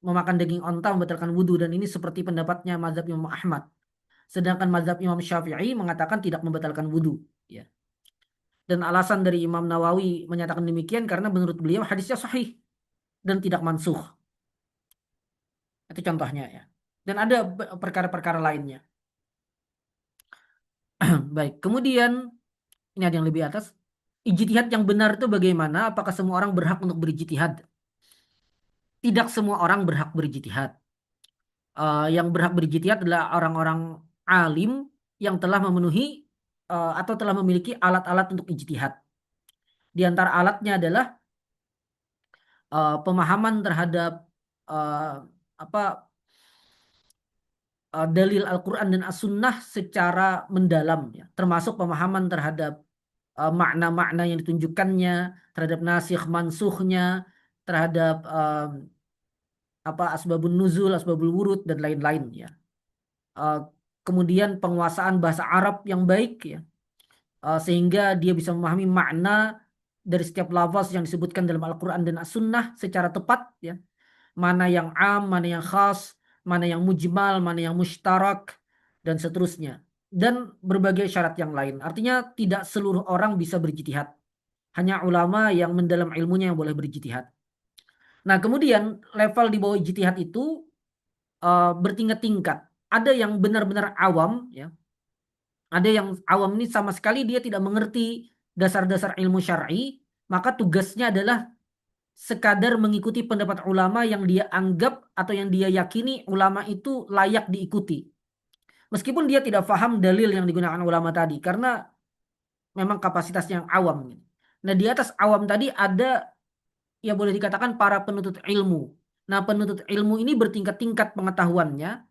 Memakan daging onta membatalkan wudhu dan ini seperti pendapatnya mazhab Imam Ahmad. Sedangkan mazhab Imam Syafi'i mengatakan tidak membatalkan wudhu. Ya. Dan alasan dari Imam Nawawi menyatakan demikian karena menurut beliau hadisnya sahih dan tidak mansuh. Itu contohnya ya. Dan ada perkara-perkara lainnya. Baik, kemudian ini ada yang lebih atas. Ijtihad yang benar itu bagaimana? Apakah semua orang berhak untuk berijtihad? Tidak semua orang berhak berijtihad. Yang berhak berijtihad adalah orang-orang alim yang telah memenuhi atau telah memiliki alat-alat untuk ijtihad. Di antara alatnya adalah pemahaman terhadap uh, apa dalil Al-Quran dan As-Sunnah secara mendalam, ya. Termasuk pemahaman terhadap makna-makna yang ditunjukkannya, terhadap nasikh mansukhnya, terhadap asbabun nuzul, asbabul wurud dan lain-lain ya. Uh, Kemudian penguasaan bahasa Arab yang baik ya. Sehingga dia bisa memahami makna dari setiap lafaz yang disebutkan dalam Al-Quran dan As-Sunnah secara tepat ya. Mana yang am, mana yang khas, mana yang mujmal, mana yang mushtarak dan seterusnya. Dan berbagai syarat yang lain. Artinya tidak seluruh orang bisa berijtihad. Hanya ulama yang mendalam ilmunya yang boleh berijtihad. Nah, kemudian level di bawah ijtihad itu bertingkat-tingkat. Ada yang benar-benar awam ya. Ada yang awam ini sama sekali dia tidak mengerti dasar-dasar ilmu syar'i, maka tugasnya adalah sekadar mengikuti pendapat ulama yang dia anggap atau yang dia yakini ulama itu layak diikuti. Meskipun dia tidak paham dalil yang digunakan ulama tadi, karena memang kapasitasnya yang awam. Nah, di atas awam tadi ada, ya boleh dikatakan para penuntut ilmu. Nah, penuntut ilmu ini bertingkat-tingkat pengetahuannya.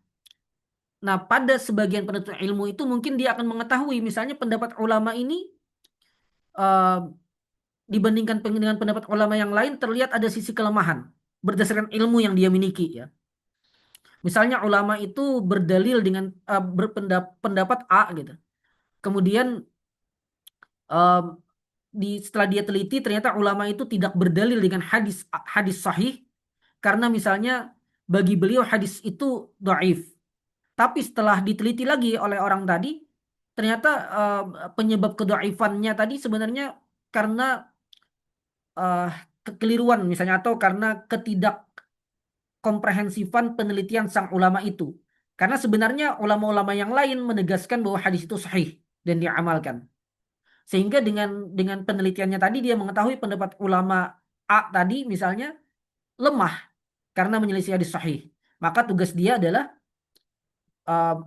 Nah, pada sebagian penuntut ilmu itu mungkin dia akan mengetahui, misalnya pendapat ulama ini eh, dibandingkan dengan pendapat ulama yang lain terlihat ada sisi kelemahan berdasarkan ilmu yang dia miliki ya. Misalnya ulama itu berdalil dengan berpendapat A gitu. Kemudian eh, setelah dia teliti ternyata ulama itu tidak berdalil dengan hadis hadis sahih karena misalnya bagi beliau hadis itu dhaif. Tapi setelah diteliti lagi oleh orang tadi ternyata penyebab kedhaifannya tadi sebenarnya karena eh, kekeliruan misalnya atau karena ketidakkomprehensifan penelitian sang ulama itu. Karena sebenarnya ulama-ulama yang lain menegaskan bahwa hadis itu sahih dan diamalkan. Sehingga dengan penelitiannya tadi dia mengetahui pendapat ulama A tadi misalnya lemah karena menyelisih hadis sahih. Maka tugas dia adalah uh,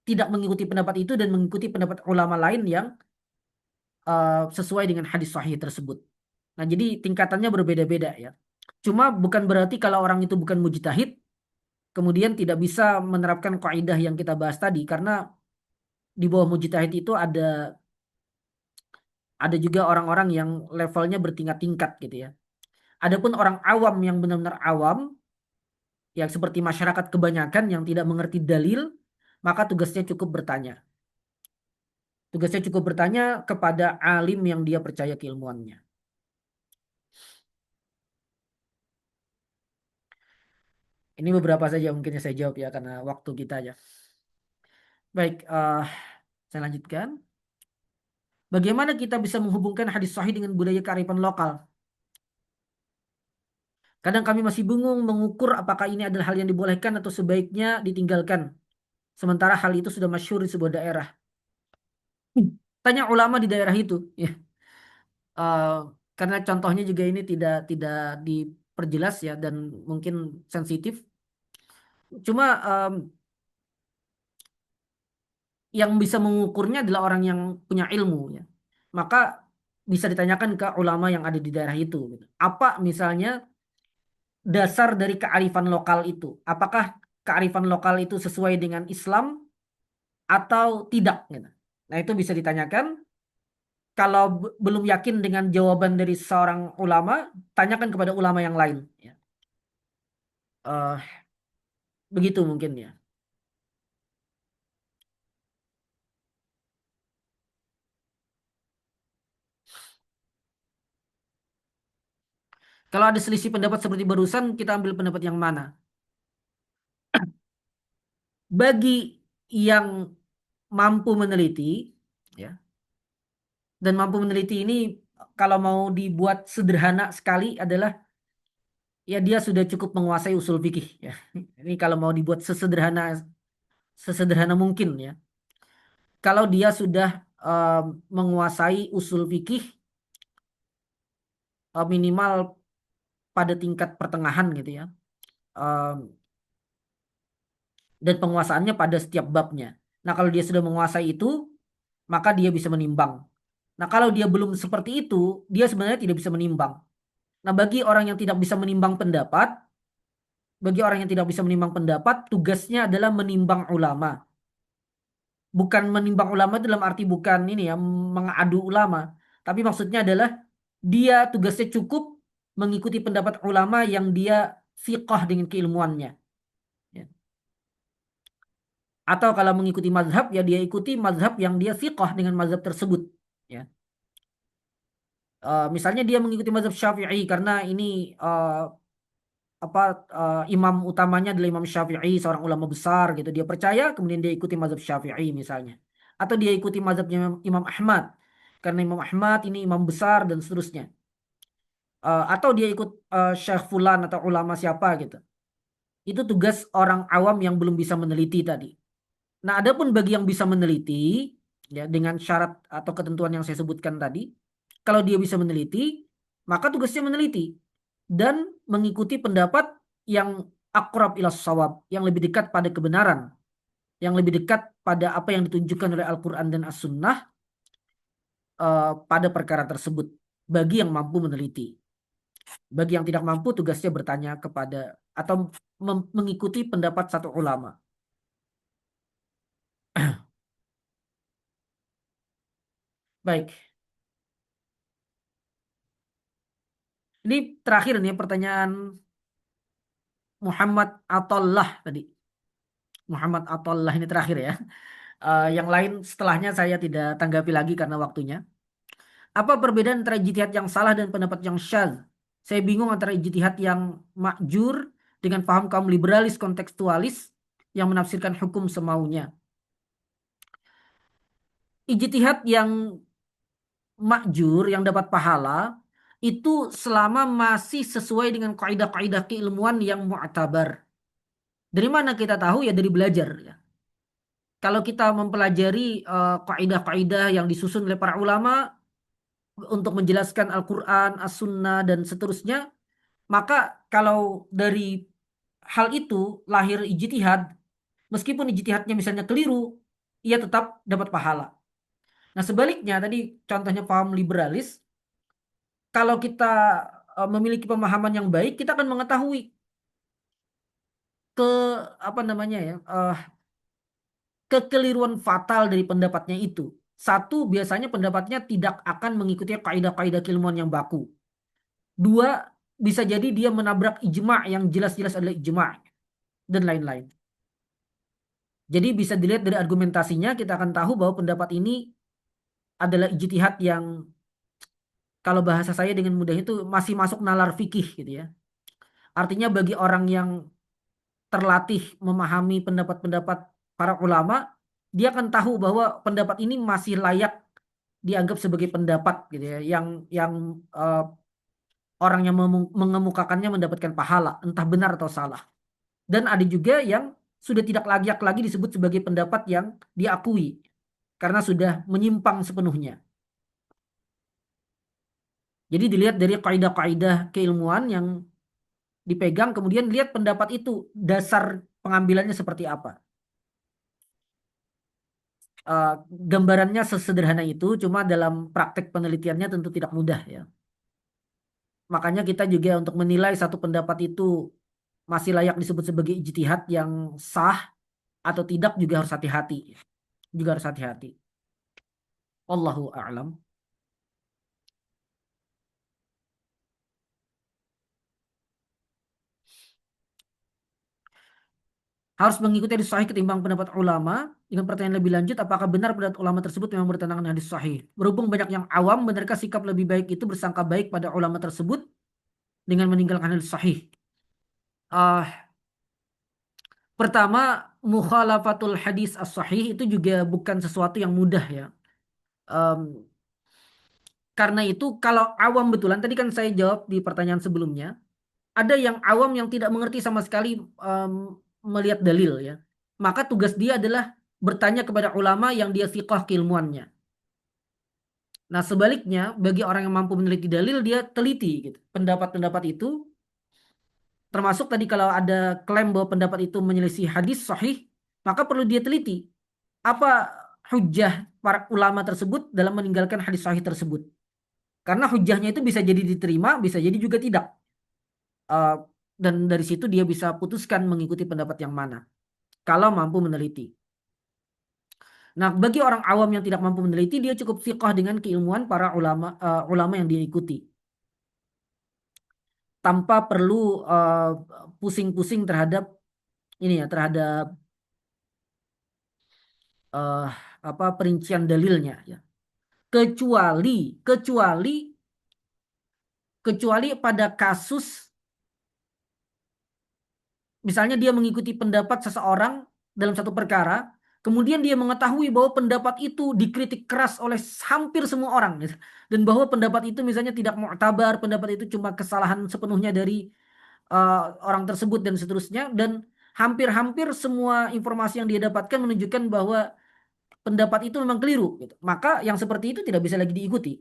tidak mengikuti pendapat itu dan mengikuti pendapat ulama lain yang sesuai dengan hadis sahih tersebut. Nah, jadi tingkatannya berbeda-beda ya. Cuma bukan berarti kalau orang itu bukan mujtahid, kemudian tidak bisa menerapkan kaidah yang kita bahas tadi, karena di bawah mujtahid itu ada juga orang-orang yang levelnya bertingkat-tingkat gitu ya. Adapun orang awam yang benar-benar awam, yang seperti masyarakat kebanyakan yang tidak mengerti dalil, maka tugasnya cukup bertanya. Tugasnya cukup bertanya kepada alim yang dia percaya keilmuannya. Ini beberapa saja mungkin yang saya jawab ya karena waktu kita aja. Baik, saya lanjutkan. Bagaimana kita bisa menghubungkan hadis sahih dengan budaya kearifan lokal? Kadang kami masih bingung mengukur apakah ini adalah hal yang dibolehkan atau sebaiknya ditinggalkan. Sementara hal itu sudah masyhur di sebuah daerah. Tanya ulama di daerah itu. Ya. Eh, karena contohnya juga ini tidak diperjelas ya dan mungkin sensitif. Cuma yang bisa mengukurnya adalah orang yang punya ilmu ya. Maka bisa ditanyakan ke ulama yang ada di daerah itu, gitu. Apa misalnya dasar dari kearifan lokal itu? Apakah kearifan lokal itu sesuai dengan Islam atau tidak, gitu. Nah, itu bisa ditanyakan. Kalau belum yakin dengan jawaban dari seorang ulama, tanyakan kepada ulama yang lain. Ya. Eh, begitu mungkin ya. Kalau ada selisih pendapat seperti barusan, kita ambil pendapat yang mana? Bagi yang mampu meneliti, ya, dan mampu meneliti ini kalau mau dibuat sederhana sekali adalah ya dia sudah cukup menguasai usul fikih. Ya. Ini kalau mau dibuat sesederhana mungkin ya. Kalau dia sudah menguasai usul fikih minimal pada tingkat pertengahan gitu ya. Um, dan penguasaannya pada setiap babnya. Nah, kalau dia sudah menguasai itu, maka dia bisa menimbang. Nah, kalau dia belum seperti itu, dia sebenarnya tidak bisa menimbang. Nah, bagi orang yang tidak bisa menimbang pendapat, tugasnya adalah menimbang ulama. Bukan menimbang ulama dalam arti bukan ini ya, mengadu ulama. Tapi maksudnya adalah dia tugasnya cukup mengikuti pendapat ulama yang dia fiqh dengan keilmuannya. Ya. Atau kalau mengikuti mazhab, ya dia ikuti mazhab yang dia fiqh dengan mazhab tersebut. Ya. Misalnya dia mengikuti mazhab Syafi'i karena ini apa imam utamanya adalah Imam Syafi'i, seorang ulama besar gitu. Dia percaya, kemudian dia ikuti mazhab Syafi'i misalnya. Atau dia ikuti mazhabnya Imam Ahmad karena Imam Ahmad ini imam besar dan seterusnya. Atau dia ikut Syekh Fulan atau ulama siapa gitu. Itu tugas orang awam yang belum bisa meneliti tadi. Nah, adapun bagi yang bisa meneliti ya dengan syarat atau ketentuan yang saya sebutkan tadi, kalau dia bisa meneliti, maka tugasnya meneliti dan mengikuti pendapat yang akrab ila shawab, yang lebih dekat pada kebenaran, yang lebih dekat pada apa yang ditunjukkan oleh Al-Qur'an dan As-Sunnah pada perkara tersebut bagi yang mampu meneliti. Bagi yang tidak mampu tugasnya bertanya kepada atau mengikuti pendapat satu ulama. Baik, ini terakhir nih pertanyaan Muhammad Atollah tadi. Muhammad Atollah ini terakhir ya. Yang lain setelahnya saya tidak tanggapi lagi karena waktunya. Apa perbedaan antara ijtihad yang salah dan pendapat yang syadz? Saya bingung antara ijtihad yang makjur dengan paham kaum liberalis kontekstualis yang menafsirkan hukum semaunya. Ijtihad yang makjur yang dapat pahala itu selama masih sesuai dengan kaidah-kaidah keilmuan yang mu'tabar. Dari mana kita tahu ya dari belajar ya. Kalau kita mempelajari kaidah-kaidah yang disusun oleh para ulama untuk menjelaskan Al-Quran, As-Sunnah dan seterusnya, maka kalau dari hal itu lahir ijtihad, meskipun ijtihadnya misalnya keliru, ia tetap dapat pahala. Nah, sebaliknya tadi contohnya paham liberalis, kalau kita memiliki pemahaman yang baik, kita akan mengetahui ke apa namanya ya, kekeliruan fatal dari pendapatnya itu. Satu, biasanya pendapatnya tidak akan mengikuti kaidah-kaidah keilmuan yang baku. Dua, bisa jadi dia menabrak ijma' yang jelas-jelas adalah ijma' dan lain-lain. Jadi bisa dilihat dari argumentasinya kita akan tahu bahwa pendapat ini adalah ijtihad yang kalau bahasa saya dengan mudah itu masih masuk nalar fikih gitu ya. Artinya bagi orang yang terlatih memahami pendapat-pendapat para ulama, dia akan tahu bahwa pendapat ini masih layak dianggap sebagai pendapat gitu ya, yang eh, orang yang mengemukakannya mendapatkan pahala, entah benar atau salah. Dan ada juga yang sudah tidak layak lagi disebut sebagai pendapat yang diakui karena sudah menyimpang sepenuhnya. Jadi dilihat dari kaidah-kaidah keilmuan yang dipegang, kemudian lihat pendapat itu dasar pengambilannya seperti apa. Eh, Gambarannya sesederhana itu, cuma dalam praktek penelitiannya tentu tidak mudah ya. Makanya kita juga untuk menilai satu pendapat itu masih layak disebut sebagai ijtihad yang sah atau tidak juga harus hati-hati. Juga harus hati-hati. Wallahu a'lam. Harus mengikuti hadis sahih ketimbang pendapat ulama. Dengan pertanyaan lebih lanjut, apakah benar pendapat ulama tersebut memang bertentangan dengan hadis sahih? Berhubung banyak yang awam, benarkah sikap lebih baik itu bersangka baik pada ulama tersebut dengan meninggalkan hadis sahih? Ah, Pertama, mukhalafatul hadis as-sahih itu juga bukan sesuatu yang mudah ya. Em, karena itu kalau awam betulan, tadi kan saya jawab di pertanyaan sebelumnya, ada yang awam yang tidak mengerti sama sekali em, melihat dalil ya. Maka tugas dia adalah bertanya kepada ulama yang dia fiqh keilmuannya. Nah, sebaliknya bagi orang yang mampu meneliti dalil dia teliti gitu. Pendapat-pendapat itu termasuk tadi kalau ada klaim bahwa pendapat itu menyelisih hadis sahih, maka perlu dia teliti apa hujjah para ulama tersebut dalam meninggalkan hadis sahih tersebut. Karena hujjahnya itu bisa jadi diterima, bisa jadi juga tidak. Eh, dan dari situ dia bisa putuskan mengikuti pendapat yang mana kalau mampu meneliti. Nah, bagi orang awam yang tidak mampu meneliti, dia cukup fiqh dengan keilmuan para ulama yang dia ikuti, tanpa perlu pusing-pusing terhadap ini ya, terhadap eh, apa perincian dalilnya ya. Kecuali kecuali kecuali pada kasus misalnya dia mengikuti pendapat seseorang dalam satu perkara, kemudian dia mengetahui bahwa pendapat itu dikritik keras oleh hampir semua orang, gitu. Dan bahwa pendapat itu misalnya tidak mu'tabar, pendapat itu cuma kesalahan sepenuhnya dari orang tersebut dan seterusnya, dan hampir-hampir semua informasi yang dia dapatkan menunjukkan bahwa pendapat itu memang keliru, gitu. Maka yang seperti itu tidak bisa lagi diikuti.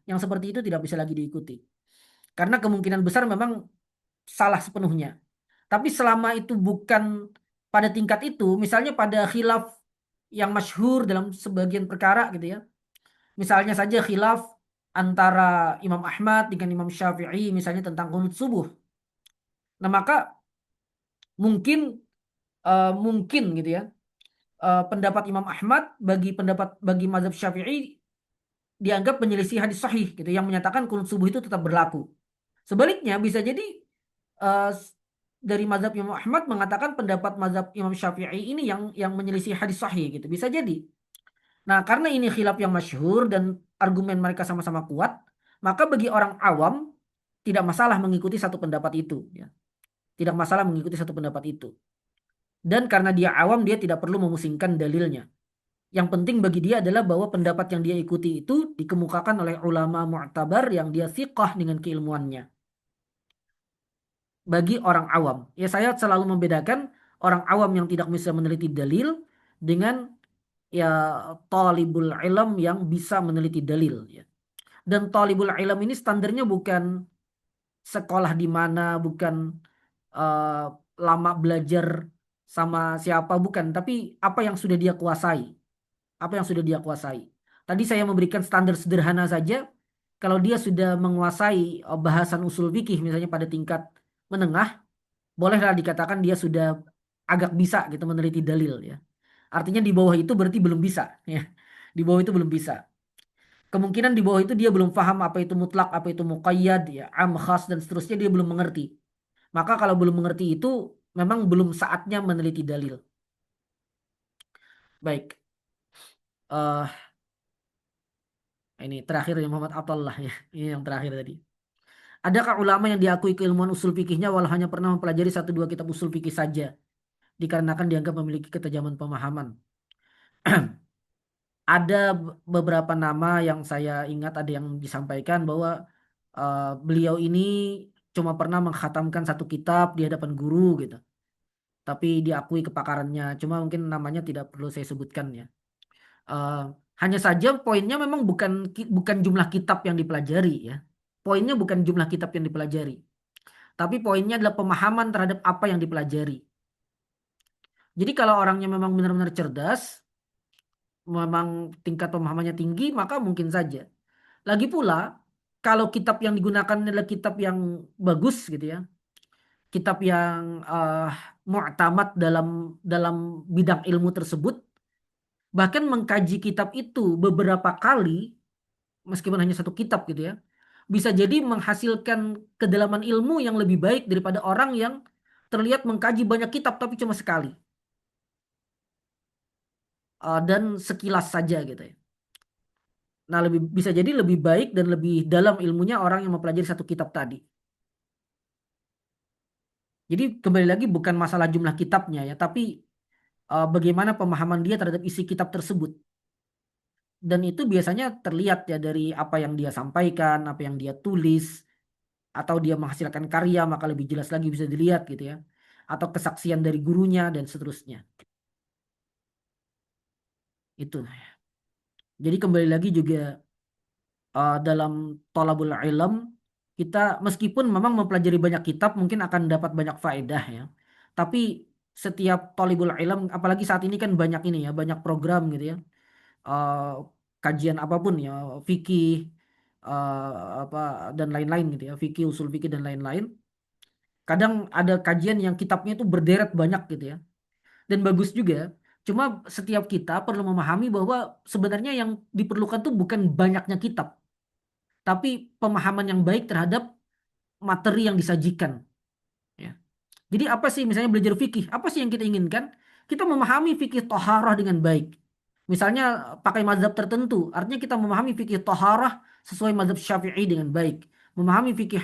Yang seperti itu tidak bisa lagi diikuti. Karena kemungkinan besar memang salah sepenuhnya. Tapi selama itu bukan pada tingkat itu, misalnya pada khilaf yang masyhur dalam sebagian perkara gitu ya. Misalnya saja khilaf antara Imam Ahmad dengan Imam Syafi'i misalnya tentang qunut subuh. Nah, maka mungkin gitu ya. Pendapat Imam Ahmad bagi mazhab Syafi'i dianggap menyelisih hadis sahih gitu yang menyatakan qunut subuh itu tetap berlaku. Sebaliknya bisa jadi eh, dari mazhab Imam Ahmad mengatakan pendapat mazhab Imam Syafi'i ini yang menyelisih hadis sahih gitu. Bisa jadi. Nah, karena ini khilaf yang masyhur dan argumen mereka sama-sama kuat, maka bagi orang awam tidak masalah mengikuti satu pendapat itu ya. Tidak masalah mengikuti satu pendapat itu. Dan karena dia awam dia tidak perlu memusingkan dalilnya. Yang penting bagi dia adalah bahwa pendapat yang dia ikuti itu dikemukakan oleh ulama mu'tabar yang dia thiqah dengan keilmuannya. Bagi orang awam. Ya saya selalu membedakan orang awam yang tidak bisa meneliti dalil dengan ya talibul ilm yang bisa meneliti dalil ya. Dan talibul ilm ini standarnya bukan sekolah di mana, bukan eh, lama belajar sama siapa, bukan, tapi apa yang sudah dia kuasai, apa yang sudah dia kuasai. Tadi saya memberikan standar sederhana saja. Kalau dia sudah menguasai bahasan usul fikih misalnya pada tingkat menengah, bolehlah dikatakan dia sudah agak bisa gitu meneliti dalil ya. Artinya di bawah itu berarti belum bisa ya. Di bawah itu belum bisa. Kemungkinan di bawah itu dia belum paham apa itu mutlak, apa itu muqayyad ya, am khas dan seterusnya dia belum mengerti. Maka kalau belum mengerti itu memang belum saatnya meneliti dalil. Baik. eh Ini terakhir ya Muhammad Athallah ya. Ini yang terakhir tadi. Adakah ulama yang diakui keilmuan usul fikihnya walau hanya pernah mempelajari satu dua kitab usul fikih saja dikarenakan dianggap memiliki ketajaman pemahaman? Ada beberapa nama yang saya ingat ada yang disampaikan bahwa beliau ini cuma pernah mengkhatamkan satu kitab di hadapan guru gitu. Tapi diakui kepakarannya. Cuma mungkin namanya tidak perlu saya sebutkan ya. Eh, Hanya saja poinnya memang bukan jumlah kitab yang dipelajari ya. Poinnya bukan jumlah kitab yang dipelajari, tapi poinnya adalah pemahaman terhadap apa yang dipelajari. Jadi kalau orangnya memang benar-benar cerdas, memang tingkat pemahamannya tinggi, maka mungkin saja. Lagi pula, kalau kitab yang digunakan adalah kitab yang bagus gitu ya, kitab yang mu'tamad dalam dalam bidang ilmu tersebut, bahkan mengkaji kitab itu beberapa kali, meskipun hanya satu kitab gitu ya, bisa jadi menghasilkan kedalaman ilmu yang lebih baik daripada orang yang terlihat mengkaji banyak kitab tapi cuma sekali. Dan sekilas saja gitu ya. Nah, lebih bisa jadi lebih baik dan lebih dalam ilmunya orang yang mempelajari satu kitab tadi. Jadi kembali lagi bukan masalah jumlah kitabnya ya, tapi bagaimana pemahaman dia terhadap isi kitab tersebut. Dan itu biasanya terlihat ya dari apa yang dia sampaikan, apa yang dia tulis, atau dia menghasilkan karya maka lebih jelas lagi bisa dilihat gitu ya. Atau kesaksian dari gurunya dan seterusnya. Itu. Jadi kembali lagi juga dalam thalabul ilm kita meskipun memang mempelajari banyak kitab mungkin akan dapat banyak faedah ya. Tapi setiap thalibul ilm apalagi saat ini kan banyak ini ya, banyak program gitu ya. eh, Kajian apapun ya, fikih eh, apa dan lain-lain gitu ya, fikih, usul fikih dan lain-lain. Kadang ada kajian yang kitabnya itu berderet banyak gitu ya. Dan bagus juga. Cuma setiap kita perlu memahami bahwa sebenarnya yang diperlukan tuh bukan banyaknya kitab, tapi pemahaman yang baik terhadap materi yang disajikan. Ya. Jadi apa sih misalnya belajar fikih? Apa sih yang kita inginkan? Kita memahami fikih toharah dengan baik. Misalnya pakai mazhab tertentu, artinya kita memahami fikih toharah sesuai mazhab Syafi'i dengan baik. Memahami fikih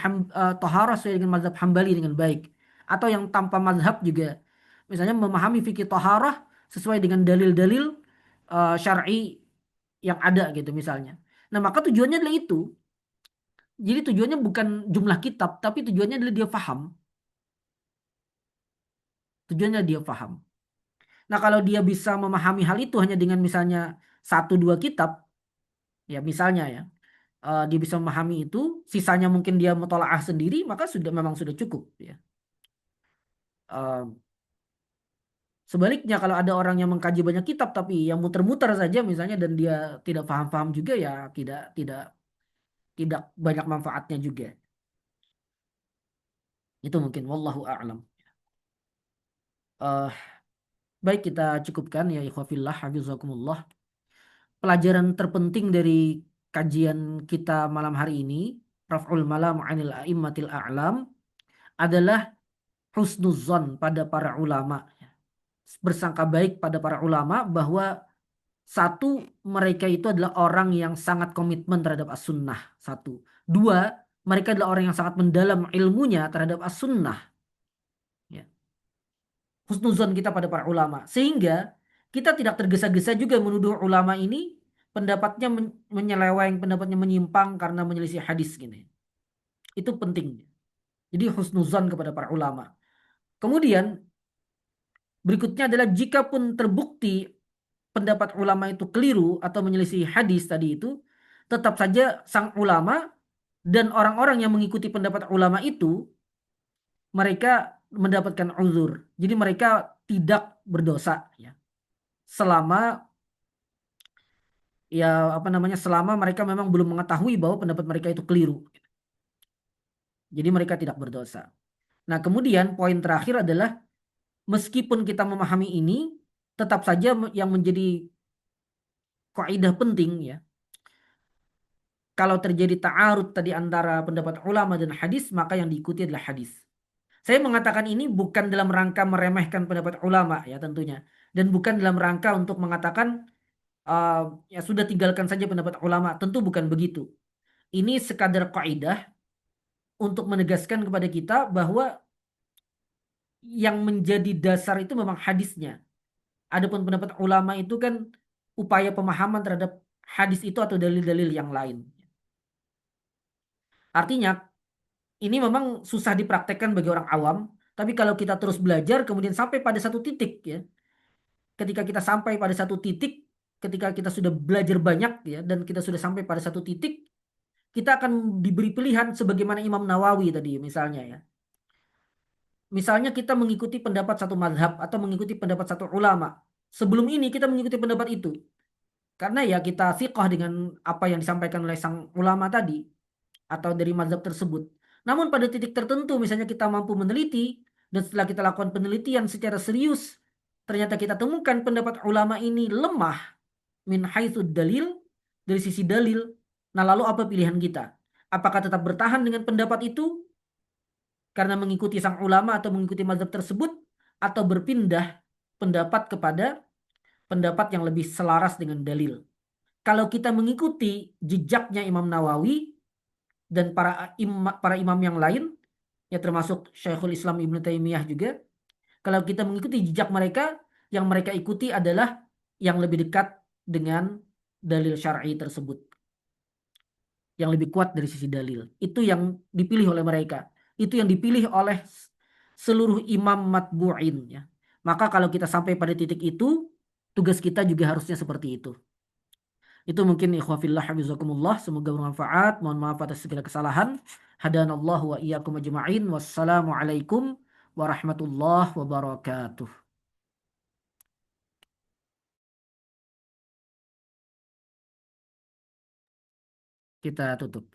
toharah sesuai dengan mazhab Hambali dengan baik. Atau yang tanpa mazhab juga. Misalnya memahami fikih toharah sesuai dengan dalil-dalil syar'i yang ada gitu misalnya. Nah maka tujuannya adalah itu. Jadi tujuannya bukan jumlah kitab, tapi tujuannya adalah dia paham. Tujuannya dia paham. Nah, kalau dia bisa memahami hal itu hanya dengan misalnya satu dua kitab, ya misalnya ya, dia bisa memahami itu, sisanya mungkin dia mutolaah sendiri, maka sudah memang sudah cukup. Ya. Eh, Sebaliknya kalau ada orang yang mengkaji banyak kitab tapi yang muter-muter saja misalnya dan dia tidak paham-paham juga ya tidak tidak tidak banyak manfaatnya juga. Itu mungkin wallahu a'lam. Eh, Baik kita cukupkan ya ikhwafillah hafizakumullah. Pelajaran terpenting dari kajian kita malam hari ini, Raf'ul Malam 'anil a'immatil a'lam, adalah husnuzon pada para ulama. Bersangka baik pada para ulama bahwa satu, mereka itu adalah orang yang sangat komitmen terhadap as-sunnah. Satu. Dua, mereka adalah orang yang sangat mendalam ilmunya terhadap as-sunnah. Ya. Husnuzon kita pada para ulama. Sehingga kita tidak tergesa-gesa juga menuduh ulama ini pendapatnya menyeleweng, pendapatnya menyimpang karena menyelisih hadis gini. Itu penting. Jadi husnuzon kepada para ulama. Kemudian berikutnya adalah jika pun terbukti pendapat ulama itu keliru atau menyelisih hadis tadi itu, tetap saja sang ulama dan orang-orang yang mengikuti pendapat ulama itu mereka mendapatkan uzur. Jadi mereka tidak berdosa ya. Selama ya apa namanya selama mereka memang belum mengetahui bahwa pendapat mereka itu keliru. Jadi mereka tidak berdosa. Nah, kemudian poin terakhir adalah meskipun kita memahami ini, tetap saja yang menjadi kaidah penting ya. Kalau terjadi ta'arud tadi antara pendapat ulama dan hadis, maka yang diikuti adalah hadis. Saya mengatakan ini bukan dalam rangka meremehkan pendapat ulama ya tentunya. Dan bukan dalam rangka untuk mengatakan ya sudah tinggalkan saja pendapat ulama. Tentu bukan begitu. Ini sekadar kaidah untuk menegaskan kepada kita bahwa yang menjadi dasar itu memang hadisnya. Adapun pendapat ulama itu kan upaya pemahaman terhadap hadis itu atau dalil-dalil yang lain. Artinya ini memang susah dipraktekkan bagi orang awam, tapi kalau kita terus belajar kemudian sampai pada satu titik ya, ketika kita sampai pada satu titik, ketika kita sudah belajar banyak ya dan kita sudah sampai pada satu titik, kita akan diberi pilihan sebagaimana Imam Nawawi tadi misalnya ya. Misalnya kita mengikuti pendapat satu mazhab atau mengikuti pendapat satu ulama. Sebelum ini kita mengikuti pendapat itu. Karena ya kita thiqah dengan apa yang disampaikan oleh sang ulama tadi atau dari mazhab tersebut. Namun pada titik tertentu misalnya kita mampu meneliti dan setelah kita lakukan penelitian secara serius ternyata kita temukan pendapat ulama ini lemah min haitsud dalil dari sisi dalil. Nah, lalu apa pilihan kita? Apakah tetap bertahan dengan pendapat itu karena mengikuti sang ulama atau mengikuti mazhab tersebut atau berpindah pendapat kepada pendapat yang lebih selaras dengan dalil? Kalau kita mengikuti jejaknya Imam Nawawi dan para imam yang lain, ya termasuk Syekhul Islam Ibnu Taimiyah juga, kalau kita mengikuti jejak mereka, yang mereka ikuti adalah yang lebih dekat dengan dalil syar'i tersebut, yang lebih kuat dari sisi dalil. Itu yang dipilih oleh mereka. Itu yang dipilih oleh seluruh imam matbu'in ya. Maka kalau kita sampai pada titik itu, tugas kita juga harusnya seperti itu. Itu mungkin ikhwafillah hafizakumullah. Semoga bermanfaat. Mohon maaf atas segala kesalahan. Hadanallahu wa iyyakum ajma'in. Wassalamualaikum warahmatullahi wabarakatuh. Kita tutup.